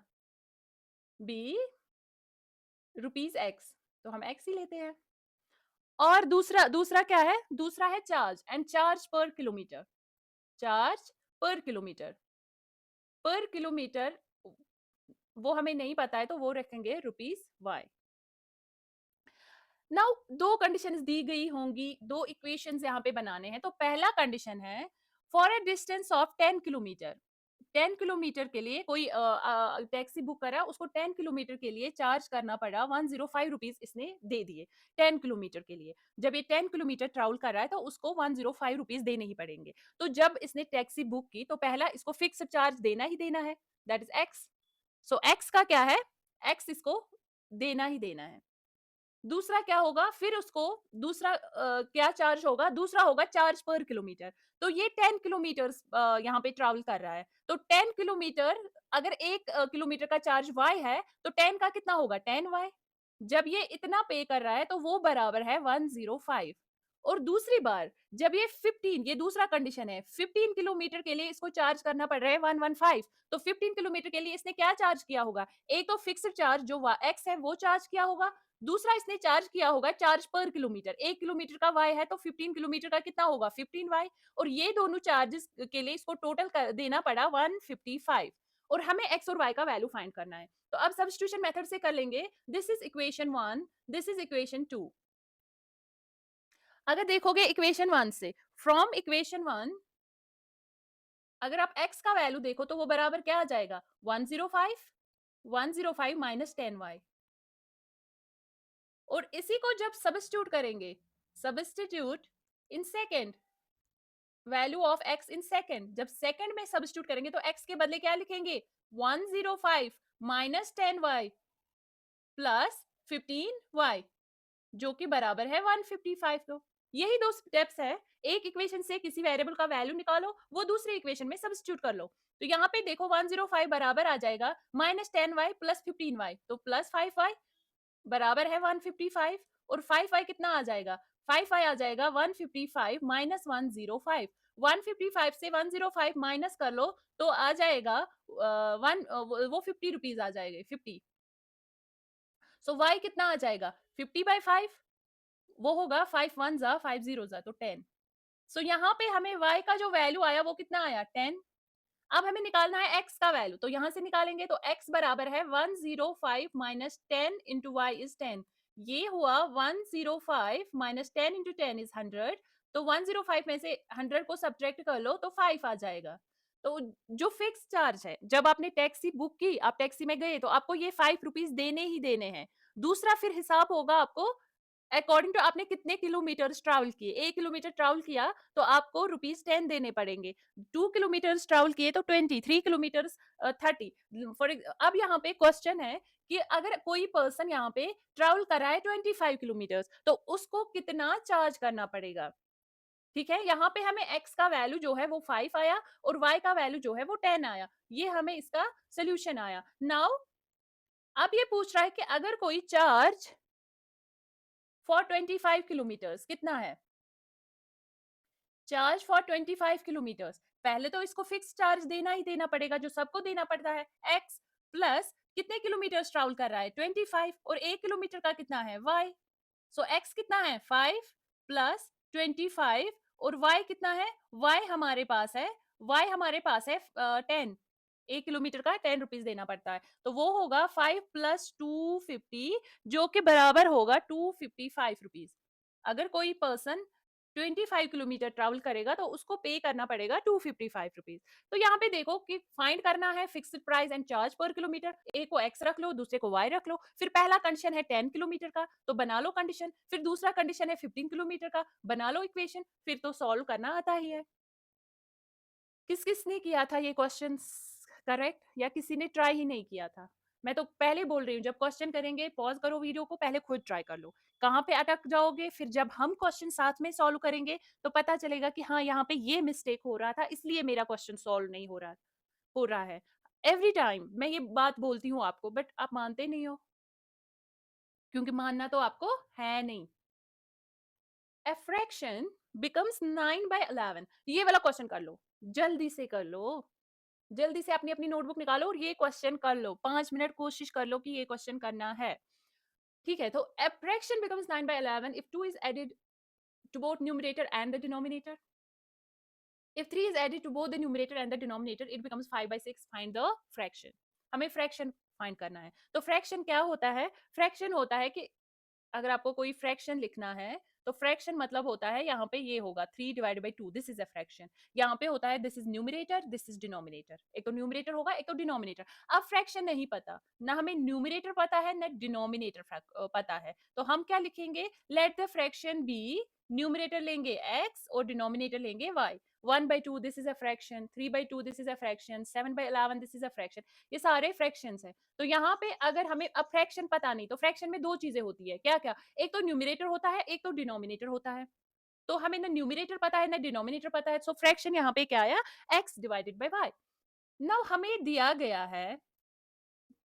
बी रुपीज एक्स, तो हम एक्स ही लेते हैं। और दूसरा दूसरा क्या है, दूसरा है चार्ज, एंड चार्ज पर किलोमीटर, चार्ज पर किलोमीटर वो हमें नहीं पता है, तो वो रखेंगे रुपीज वाई। नाउ दो कंडीशंस दी गई होंगी, दो इक्वेशंस यहाँ पे बनाने हैं। तो पहला कंडीशन है for a distance of 10 kilometre, 10 kilometre के लिए कोई टैक्सी बुक करा, उसको 10 किलोमीटर के लिए चार्ज करना पड़ा 105 रुपीज, इसने दे दिए 10 किलोमीटर के लिए। जब ये 10 किलोमीटर ट्रैवल कर रहा है तो उसको 105 रुपीज देने ही पड़ेंगे। तो जब इसने टैक्सी बुक की तो पहला इसको फिक्स चार्ज देना ही देना है, that is x. So x का क्या है, एक्स इसको देना ही देना है। दूसरा क्या होगा, फिर उसको दूसरा क्या चार्ज होगा, दूसरा होगा चार्ज पर किलोमीटर। तो ये 10 किलोमीटर यहाँ पे ट्रैवल कर रहा है, तो 10 किलोमीटर, अगर 1 किलोमीटर का चार्ज y है तो 10 का कितना होगा 10y। जब ये इतना पे कर रहा है तो वो बराबर है 105। और दूसरी बार जब ये 15, ये दूसरा कंडीशन है, 15 किलोमीटर के लिए इसको चार्ज करना पड़ रहा है 115, तो 15 किलोमीटर के लिए इसने क्या चार्ज किया होगा, एक तो फिक्स्ड चार्ज जो x है वो चार्ज किया होगा, दूसरा इसने चार्ज किया होगा चार्ज पर किलोमीटर, 1 किलोमीटर का y है तो 15 किलोमीटर का कितना होगा 15y, और ये दोनों चार्जेस के लिए इसको टोटल देना पड़ा 155, और हमें x और y का वैल्यू फाइंड करना है। तो अब सब्स्टिट्यूशन मेथड से कर लेंगे, this is equation 1, this is equation 2। अगर देखोगे इक्वेशन 1 से, फ्रॉम इक्वेशन 1 अगर आप x का वैल्यू देखो तो वो बराबर क्या आ जाएगा 105 माइनस 10y। और इसी को जब सब्स्टिट्यूट करेंगे, substitute in second, value of x in second, जब सेकेंड में सब्स्टिट्यूट करेंगे तो x के बदले क्या लिखेंगे 105 माइनस 10y प्लस 15y, जो कि बराबर है 155। तो यही दो स्टेप्स है, एक इक्वेशन से किसी वेरिएबल का वैल्यू निकालो, वो दूसरे इक्वेशन में सब्स्टिट्यूट कर लो। तो यहाँ पे देखो 105 बराबर आ जाएगा माइनस 10y प्लस 15y, तो प्लस 5y बराबर है 155। और 5y कितना आ जाएगा, 5y आ जाएगा 155 माइनस 105। 155 से 105 माइनस कर लो तो आ जाएगा वो 50 रुपीज आ जाएगा 50। सो y कितना आ जाएगा 50/5, वो होगा 5 1 जा 5 0 जा तो 10। सो यहाँ पे हमें y का जो वैल्यू आया वो कितना आया 10। अब हमें निकालना है x का वैल्यू, तो यहाँ से निकालेंगे तो x बराबर है 105 माइनस 10 इंटू वाई इज 10। ये हुआ 105 माइनस 10 इंटू 10 इज 100। तो 105 में से 100 को सब्ट्रैक्ट कर लो तो 5 आ जाएगा। तो जो फिक्स चार्ज है, जब आपने टैक्सी बुक की, आप टैक्सी में गए तो आपको ये 5 रुपीज देने ही देने हैं। दूसरा फिर हिसाब होगा आपको अकॉर्डिंग टू आपने कितने किलोमीटर ट्रैवल किए। 1 किलोमीटर ट्रैवल किया तो आपको ₹10 देने पड़ेंगे। 2 किलोमीटर ट्रैवल किए तो 20, 3 किलोमीटर 30। फॉर अब यहाँ पे क्वेश्चन है कि अगर कोई पर्सन यहाँ पे ट्रैवल कर रहा है 25 किलोमीटर तो उसको कितना चार्ज करना पड़ेगा। ठीक है, यहाँ पे हमें x का वैल्यू जो है वो 5 आया और y का वैल्यू जो है वो 10 आया। ये हमें इसका सोल्यूशन आया। नाउ अब ये पूछ रहा है कि अगर कोई चार्ज फॉर 25 किलोमीटर्स कितना है, चार्ज फॉर 25 किलोमीटर्स, पहले तो इसको फिक्स चार्ज देना ही देना पड़ेगा जो सबको देना पड़ता है x प्लस कितने किलोमीटर ट्रैवल कर रहा है 25 और 1 किलोमीटर का कितना है y। सो x कितना है 5 प्लस 25 और y कितना है, y हमारे पास है, y हमारे पास है 10। 1 किलोमीटर का 10 रुपीज देना पड़ता है, तो वो होगा 5 प्लस 250 जो कि बराबर होगा 255 रुपीज। अगर कोई पर्सन 25 किलोमीटर ट्रैवल करेगा तो उसको पे करना पड़ेगा 255 रुपीज। तो यहाँ पे देखो कि फाइंड करना है फिक्स्ड प्राइस एंड चार्ज पर किलोमीटर, एक को x रख लो, दूसरे को y रख लो। फिर पहला कंडीशन है 10 किलोमीटर का तो बना लो कंडीशन, फिर दूसरा कंडीशन है 15 किलोमीटर का, बना लो इक्वेशन, फिर तो सॉल्व करना आता ही है। किस किसने किया था ये क्वेश्चन करेक्ट, या किसी ने ट्राई ही नहीं किया था। मैं तो पहले बोल रही हूँ जब क्वेश्चन करेंगे पॉज करो वीडियो को, पहले खुद ट्राई कर लो, कहाँ पे अटक जाओगे। फिर जब हम क्वेश्चन साथ में सॉल्व करेंगे तो पता चलेगा कि हाँ यहाँ पे ये मिस्टेक हो रहा था इसलिए मेरा क्वेश्चन सॉल्व नहीं हो रहा है। एवरी टाइम मैं ये बात बोलती हूँ आपको, बट आप मानते नहीं हो क्योंकि मानना तो आपको है नहीं। A fraction becomes 9/11, ये वाला क्वेश्चन कर लो, जल्दी से कर लो, जल्दी से अपनी अपनी नोटबुक निकालो और ये क्वेश्चन कर लो। 5 मिनट कोशिश कर लो कि ये क्वेश्चन करना है। ठीक है, तो a fraction becomes 9/11 if 2 is added to both numerator and the denominator. If 3 is added to both the numerator and the denominator, it becomes 5/6. Find the fraction. हमें फ्रैक्शन फाइंड करना है। तो फ्रैक्शन क्या होता है, फ्रैक्शन होता है कि अगर आपको कोई फ्रैक्शन लिखना है तो फ्रैक्शन मतलब होता है यहाँ पे ये होगा 3/2, दिस इज अ फ्रैक्शन। यहाँ पे होता है this is numerator, this is denominator, एक तो न्यूमरेटर होगा एक तो डिनोमिनेटर। अब फ्रैक्शन नहीं पता, ना हमें न्यूमरेटर पता है ना डिनोमिनेटर पता है, तो हम क्या लिखेंगे, let the fraction be, numerator लेंगे x और डिनोमिनेटर लेंगे y। 1/2 this is a fraction, 3/2 this is a fraction, 7/11 this is a fraction. ये सारे फ्रैक्शंस हैं। तो यहाँ पे अगर हमें अब फ्रैक्शन पता नहीं तो फ्रैक्शन में दो चीजें होती है, क्या क्या, एक तो न्यूमरेटर होता है एक तो डिनोमिनेटर होता है। तो हमें ना न्यूमरेटर पता है ना डिनोमिनेटर पता है, सो फ्रैक्शन यहाँ पे क्या आया, x divided by y। Now हमें दिया गया है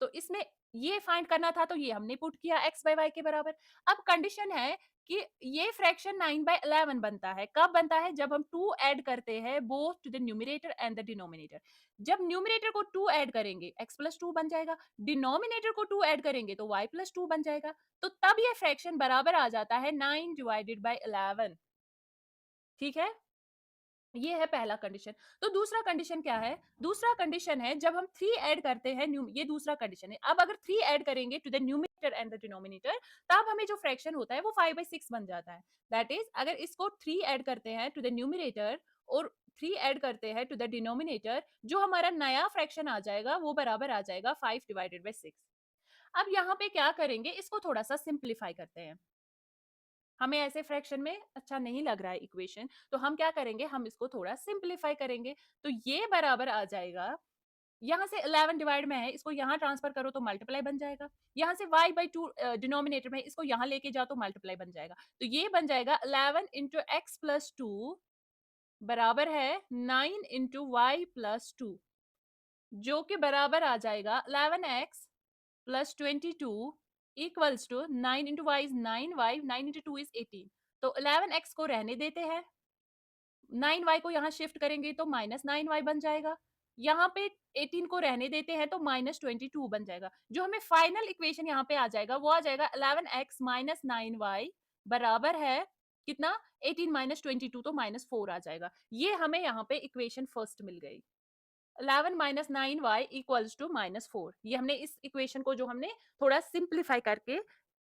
तो इसमें ये फाइंड करना था तो ये हमने पुट किया x/y के बराबर। अब कंडीशन है कि ये फ्रैक्शन 9/11 बनता है, कब बनता है, जब हम 2 ऐड करते हैं both to the numerator and the denominator. जब न्यूमरेटर को 2 ऐड करेंगे x+2 बन जाएगा, डिनोमिनेटर को 2 ऐड करेंगे तो y+2 बन जाएगा। तो तब ये फ्रैक्शन बराबर आ जाता है 9/11। ठीक है, ये है पहला कंडीशन। तो दूसरा कंडीशन क्या है, दूसरा कंडीशन है जब हम 3 ऐड करते हैं, ये दूसरा कंडीशन है। अब अगर 3 ऐड करेंगे to the numerator and the denominator तब हमें जो फ्रैक्शन होता है वो 5/6 बन जाता है। दैट इज अगर इसको 3 ऐड करते हैं टू द न्यूमरेटर और 3 ऐड करते हैं टू द डिनोमिनेटर, जो हमारा नया फ्रैक्शन आ जाएगा वो बराबर आ जाएगा 5 डिवाइडेड बाय 6। अब यहाँ पे क्या करेंगे, इसको थोड़ा सा सिंप्लीफाई करते हैं। हमें ऐसे फ्रैक्शन में अच्छा नहीं लग रहा है इक्वेशन, तो हम क्या करेंगे, हम इसको थोड़ा सिंप्लीफाई करेंगे। तो ये बराबर आ जाएगा, यहाँ से 11 डिवाइड में है, इसको यहाँ ट्रांसफर करो तो मल्टीप्लाई बन जाएगा। यहाँ से y बाई 2 डिनोमिनेटर में, इसको यहाँ लेके जाओ तो मल्टीप्लाई बन जाएगा। तो ये बन जाएगा 11 इंटू एक्स प्लस 2 बराबर है 9 इंटू वाई प्लस 2, जो कि बराबर आ जाएगा 11x plus 22 equals to 9 into y is 9y, 9 into 2 is 18। तो 11x को रहने देते हैं, 9y को यहाँ शिफ्ट करेंगे तो माइनस 9y बन जाएगा। यहाँ पे 18 को रहने देते हैं तो माइनस 22 बन जाएगा। जो हमें फाइनल इक्वेशन यहाँ पे आ जाएगा वो आ जाएगा 11x माइनस 9y बराबर है कितना, 18 माइनस 22 तो माइनस 4 आ जाएगा। ये हमें यहाँ पे इक्वेशन फर्स्ट मिल गई, 11 minus 9y equals to minus 4। ये हमने इस इक्वेशन को जो हमने थोड़ा सिंप्लीफाई करके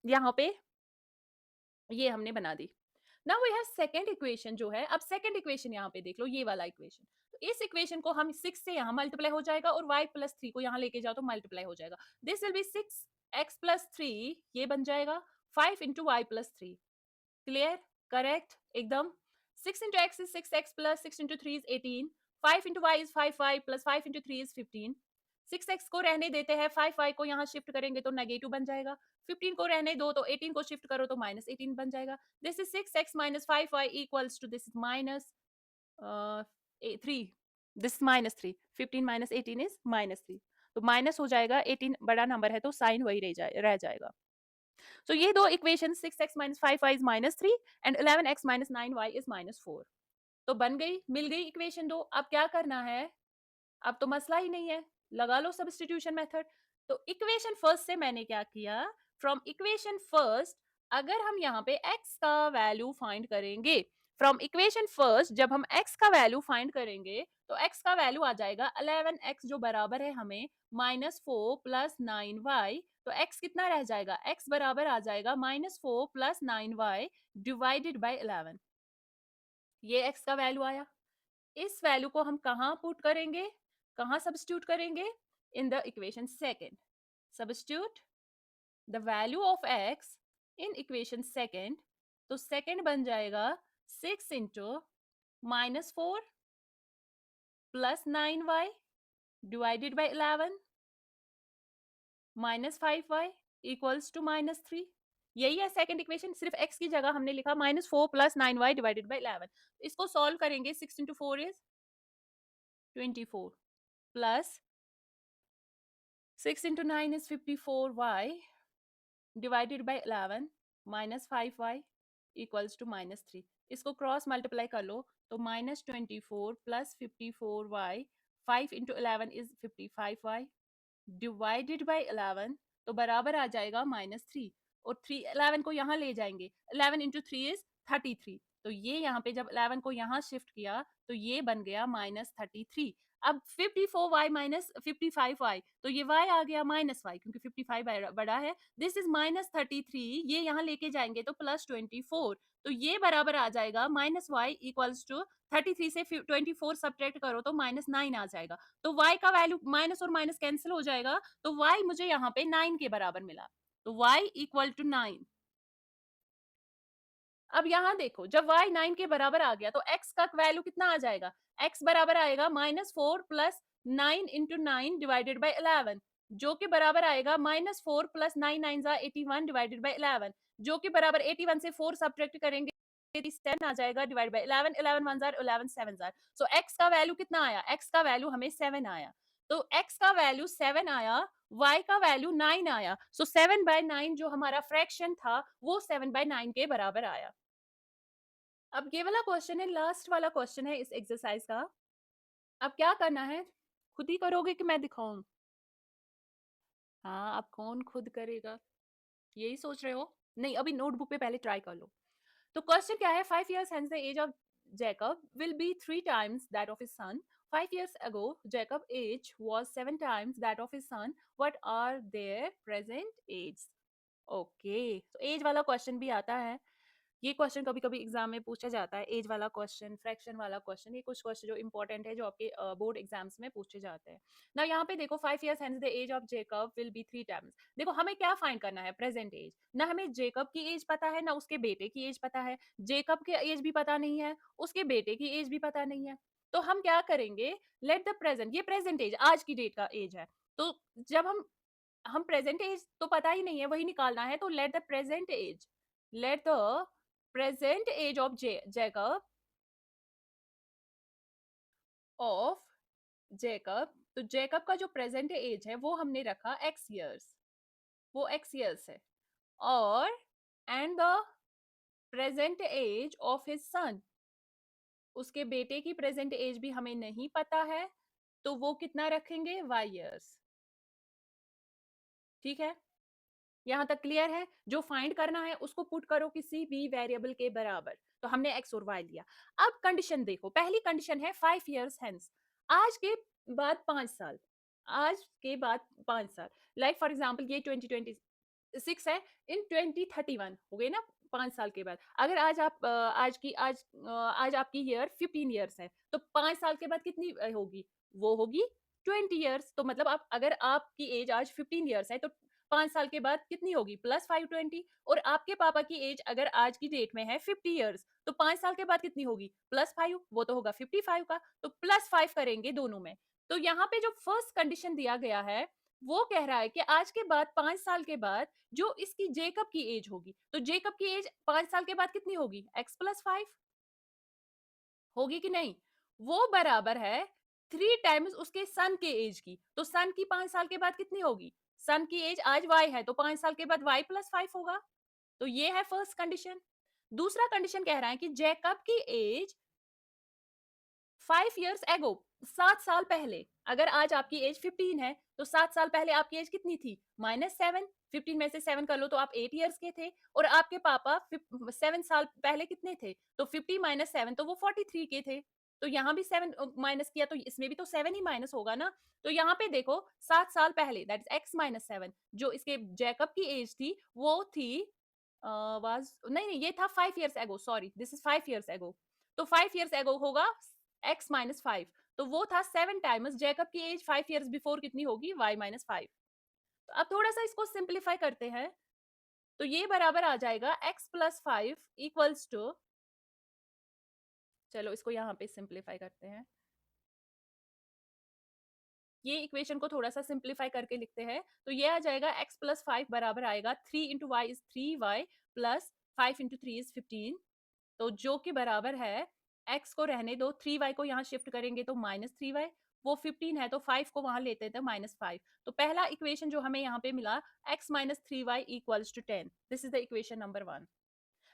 यहाँ पे ये हमने बना दी। Now we have second equation जो है, अब सेकंड इक्वेशन यहाँ पे देख लो, ये वाला इक्वेशन। तो इस इक्वेशन को हम 6 से यहाँ मल्टीप्लाई हो जाएगा और y प्लस 3 को यहाँ लेके जाओ तो मल्टीप्लाई हो जाएगा। This will be 6x plus 3, ये बन जाएगा 5 into y plus 3। Clear, correct एकदम। 6 into x is 6x plus 6 into 3 is 18, 5 into y is 5y plus 5 into 3 is 15। 6x को रहने देते हैं, 5y को यहाँ शिफ्ट करेंगे तो नेगेटिव बन जाएगा, 15 को रहने दो तो 18 को शिफ्ट करो तो माइनस 18 बन जाएगा। This is 6x minus 5y equals to this is minus 3, this minus 3, 15 minus 18 is minus 3। तो माइनस हो जाएगा, 18 बड़ा नंबर है तो साइन वही रह जाएगा। So ये दो equation 6x minus 5y is minus 3 and 11x minus 9y is minus 4। तो बन गई, मिल गई इक्वेशन दो। अब क्या करना है, अब तो मसला ही नहीं है, लगा लो सब्स्टिट्यूशन मेथड। तो इक्वेशन फर्स्ट से मैंने क्या किया, फ्रॉम इक्वेशन फर्स्ट अगर हम यहाँ पे x का वैल्यू फाइंड करेंगे, फ्रॉम इक्वेशन फर्स्ट जब हम x का वैल्यू फाइंड करेंगे तो x का वैल्यू आ जाएगा 11x जो बराबर है हमें माइनस 4 प्लस 9y। तो x कितना रह जाएगा, x बराबर आ जाएगा minus 4 plus 9y divided by 11। ये x का वैल्यू आया। इस वैल्यू को हम कहाँ पुट करेंगे, कहाँ सब्स्टिट्यूट करेंगे, in the equation second. Substitute the value of x in equation second. तो सेकेंड बन जाएगा 6 into minus 4 plus 9y divided by 11 minus 5y equals to minus 3। यही है सेकंड इक्वेशन, सिर्फ x की जगह हमने लिखा minus 4 plus 9y divided by 11। इसको सॉल्व करेंगे, 6 into 4 is 24 plus 6 into 9 is 54y divided by 11 minus 5y equals to minus 3। इसको क्रॉस मल्टीप्लाई कर लो तो minus 24 plus 54y, 5 into 11 is 55y divided by 11 तो बराबर आ जाएगा minus 3। और 3 11 को यहाँ ले जाएंगे, 11 into 3 is 33। तो ये यहाँ पे जब 11 को यहाँ शिफ्ट किया तो ये बन गया माइनस 33। अब 54y माइनस 55y, तो ये y आ गया माइनस y क्योंकि 55 बड़ा है। दिस इज माइनस 33, ये यहाँ लेके जाएंगे तो प्लस 24। तो ये बराबर आ जाएगा माइनस y इक्वल्स टू 33 से 24 सब्ट्रैक्ट करो तो माइनस 9 आ जाएगा। तो y का वैल्यू माइनस और माइनस कैंसिल हो जाएगा, तो y मुझे यहाँ पे 9 के बराबर मिला। तो y इक्वल टू 9। अब यहाँ देखो, जब y 9 के बराबर आ गया तो x का वैल्यू कितना आ जाएगा, x बराबर आएगा minus 4 plus 9 into 9 divided by 11, जो कि बराबर आएगा माइनस 4 प्लस 9 9 81 डिवाइडेड बाई 11, जो कि बराबर 81 से 4 सब्ट्रैक्ट करेंगे 10 आ जाएगा divide by 11, 11 1 jar 11 7 jar. So x का वैल्यू कितना आया, x का वैल्यू हमें 7 आया। तो x का वैल्यू 7 आया, y का वैल्यू 9 आया। सो 7 बाय 9 जो हमारा फ्रैक्शन था वो 7 बाय 9 के बराबर आया। अब ये वाला क्वेश्चन है, लास्ट वाला क्वेश्चन है इस एक्सरसाइज का। अब क्या करना है, खुद ही करोगे कि मैं दिखाऊं? हाँ, अब कौन खुद करेगा, यही सोच रहे हो? नहीं, अभी नोटबुक पे पहले ट्राई कर लो। तो क्वेश्चन क्या है, 5 years hence the age of Jacob will be 3 times that of his son. 5 years ago Jacob's age was 7 times that of his son. What are their present ages? Okay, तो as वाला question भी आता है। ये question कभी-कभी exam में पूछा जाता है, एज वाला क्वेश्चन, फ्रैक्शन वाला क्वेश्चन, ये कुछ क्वेश्चन जो इंपॉर्टेंट है जो आपके बोर्ड एग्जाम्स में पूछे जाते हैं। ना यहाँ पे देखो 5 years hence the age of Jacob will be 3 times. देखो हमें क्या फाइंड करना है, प्रेजेंट एज। ना हमें जेकब की एज पता है, ना उसके बेटे की एज पता है। जेकब की एज भी पता नहीं है, उसके बेटे की एज भी पता नहीं है। तो हम क्या करेंगे, लेट द प्रेजेंट, ये प्रेजेंट एज आज की डेट का एज है। तो जब हम प्रेजेंट एज तो पता ही नहीं है, वही निकालना है। तो let the present age, let the present age of Jacob of Jacob. तो जैकब का जो प्रेजेंट एज है वो हमने रखा एक्स ईयर्स, वो एक्स ईयर्स है। और and the present age of his son, उसके बेटे की प्रेजेंट एज भी हमें नहीं पता है, तो वो कितना रखेंगे, वाई ईयर्स। ठीक है, यहाँ तक क्लियर है। जो फाइंड करना है उसको पुट करो किसी भी वेरिएबल के बराबर। तो हमने एक्स और वाई लिया। अब कंडीशन देखो, पहली कंडीशन है 5 इयर्स हेंस, आज के बाद 5 साल, आज के बाद 5 साल। लाइक फॉर एग्जाम्पल ये 2026 है, इन 2031 हो गए ना, 5 साल के बाद। अगर आज आप आज आपकी ईयर 15 इयर्स है, तो 5 साल के बाद कितनी होगी, वो होगी 20 इयर्स। तो मतलब आप, अगर आपकी एज आज 15 इयर्स है, तो 5 साल के बाद कितनी होगी, +5 20। और आपके पापा की एज अगर आज की डेट में है 50 इयर्स, तो 5 साल के बाद कितनी होगी, +5, वो तो होगा 55 का। तो +5 करेंगे दोनों में। तो यहाँ पे जो फर्स्ट कंडीशन दिया गया है, वो कह रहा है कि आज के बाद 5 साल के बाद जो इसकी जेकब की एज होगी, तो जेकब की एज 5 साल के बाद कितनी होगी, x+5 होगी कि नहीं, वो बराबर है 3 टाइम्स उसके सन के एज की। तो सन की 5 साल के बाद कितनी होगी, सन की एज आज y है, तो 5 साल के बाद y+5 होगा। तो ये है फर्स्ट कंडीशन। दूसरा कंडीशन कह रहा है कि जैकब की एज 5 इयर्स एगो, 7 साल पहले, अगर आज आपकी एज 15 है, तो 7 साल पहले आपकी एज कितनी थी, -7। 15 में से 7 कर लो तो आप 8 इयर्स के थे। और आपके पापा 7 साल पहले कितने थे, तो 50 - 7 तो वो 43 के थे। तो यहाँ भी 7 माइनस किया, तो इसमें भी तो 7 ही माइनस होगा ना। तो यहाँ पे देखो 7 साल पहले, दैट इज x-7, जो इसके जैकब की एज थी वो थी वाज नहीं नहीं, ये था 5 years ago, sorry this is 5 years ago. तो 5 इयर्स एगो होगा x-5, तो वो था 7 टाइम्स जैकब की एज 5 इयर्स बिफोर कितनी होगी, y-5। तो अब थोड़ा सा इसको सिंप्लीफाई करते हैं, तो ये बराबर आ जाएगा x+5 इक्वल्स टू, चलो इसको यहाँ पे सिंप्लीफाई करते हैं। ये इक्वेशन को थोड़ा सा सिंप्लीफाई करके लिखते हैं, तो ये आ जाएगा x+5 बराबर आएगा 3 × y is 3y plus 5 × 3 is 15। तो जो कि बराबर है, x को रहने दो, 3y को यहाँ शिफ्ट करेंगे तो -3y, वो 15 है तो 5 को वहां लेते थे -5। तो पहला इक्वेशन जो हमें यहाँ पे मिला, x - 3y equals to 10, this is the equation number 1।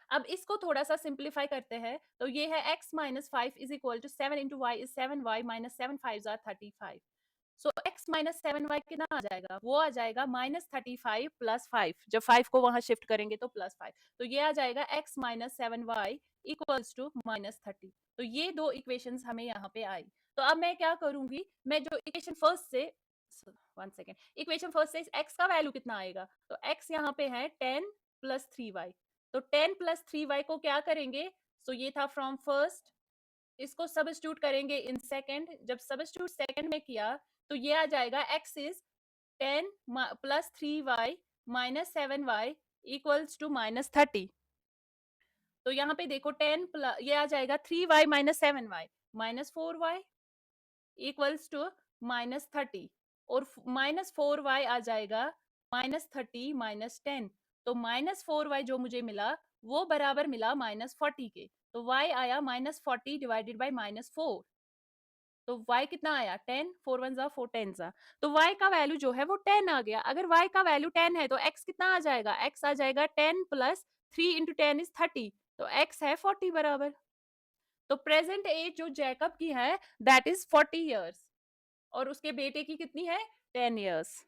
अब इसको थोड़ा सा सिंप्लीफाई करते हैं, तो ये है x - 5 is equal to 7 × y is 7y - 7 5 are 35। सो x - 7y कितना आ जाएगा, वो आ जाएगा -35 + 5, जब 5 को वहां शिफ्ट करेंगे तो +5। तो ये आ जाएगा x - 7y इक्वल्स टू -30। तो ये दो इक्वेशंस हमें यहाँ पे आई। तो अब मैं क्या करूंगी, मैं जो इक्वेशन फर्स्ट से, 1 सेकेंड, इक्वेशन फर्स्ट से x का वैल्यू कितना आएगा, तो x यहाँ पे है 10 + 3y। तो 10 + 3y को क्या करेंगे, सो ये था फ्रॉम फर्स्ट, इसको सब्स्टिट्यूट करेंगे इन सेकंड। जब सब्स्टिट्यूट सेकंड में किया, तो ये आ जाएगा x is 10 + 3y - 7y equals to -30। तो यहाँ पे देखो 10 प्लस, ये आ जाएगा 3y - 7y -4y equals to -30। और -4y आ जाएगा -30 - 10। तो -4y जो मुझे मिला, वो बराबर मिला -40 के। तो y आया -40 डिवाइडेड बाई -4। तो y कितना आया, 10, 4 1 जा 4 10 जा। तो y का वैल्यू जो है वो 10 आ गया। अगर y का वैल्यू 10 है, तो x कितना आ जाएगा, x आ जाएगा 10 + 3 × 10 इज 30। तो x है 40 बराबर। तो प्रेजेंट एज जो जैकब की है, दैट इज 40 इयर्स, और उसके बेटे की कितनी है, 10 इयर्स।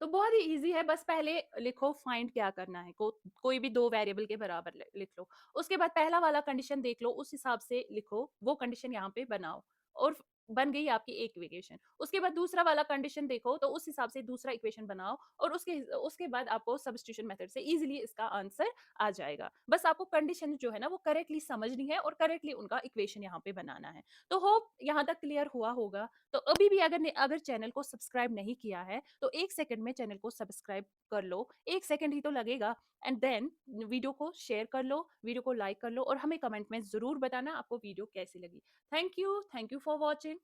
तो बहुत ही इजी है, बस पहले लिखो फाइंड क्या करना है, कोई भी दो वेरिएबल के बराबर लिख लो। उसके बाद पहला वाला कंडीशन देख लो, उस हिसाब से लिखो, वो कंडीशन यहाँ पे बनाओ। और बन गई आपकी एक इक्वेशन। उसके बाद दूसरा वाला कंडीशन देखो, तो उस हिसाब से दूसरा इक्वेशन बनाओ और उसके बाद आपको सब्स्टिट्यूशन मेथड से इजीली इसका आंसर आ जाएगा। बस आपको कंडीशन जो है ना वो करेक्टली समझनी है और करेक्टली उनका इक्वेशन यहाँ पे बनाना है। तो होप यहाँ तक क्लियर हुआ होगा। तो अभी भी अगर चैनल को सब्सक्राइब नहीं किया है तो 1 सेकंड में चैनल को सब्सक्राइब कर लो। 1 सेकंड ही तो लगेगा। एंड देन वीडियो को शेयर कर लो, वीडियो को लाइक कर लो और हमें कमेंट में ज़रूर बताना आपको वीडियो कैसी लगी। Thank you for watching.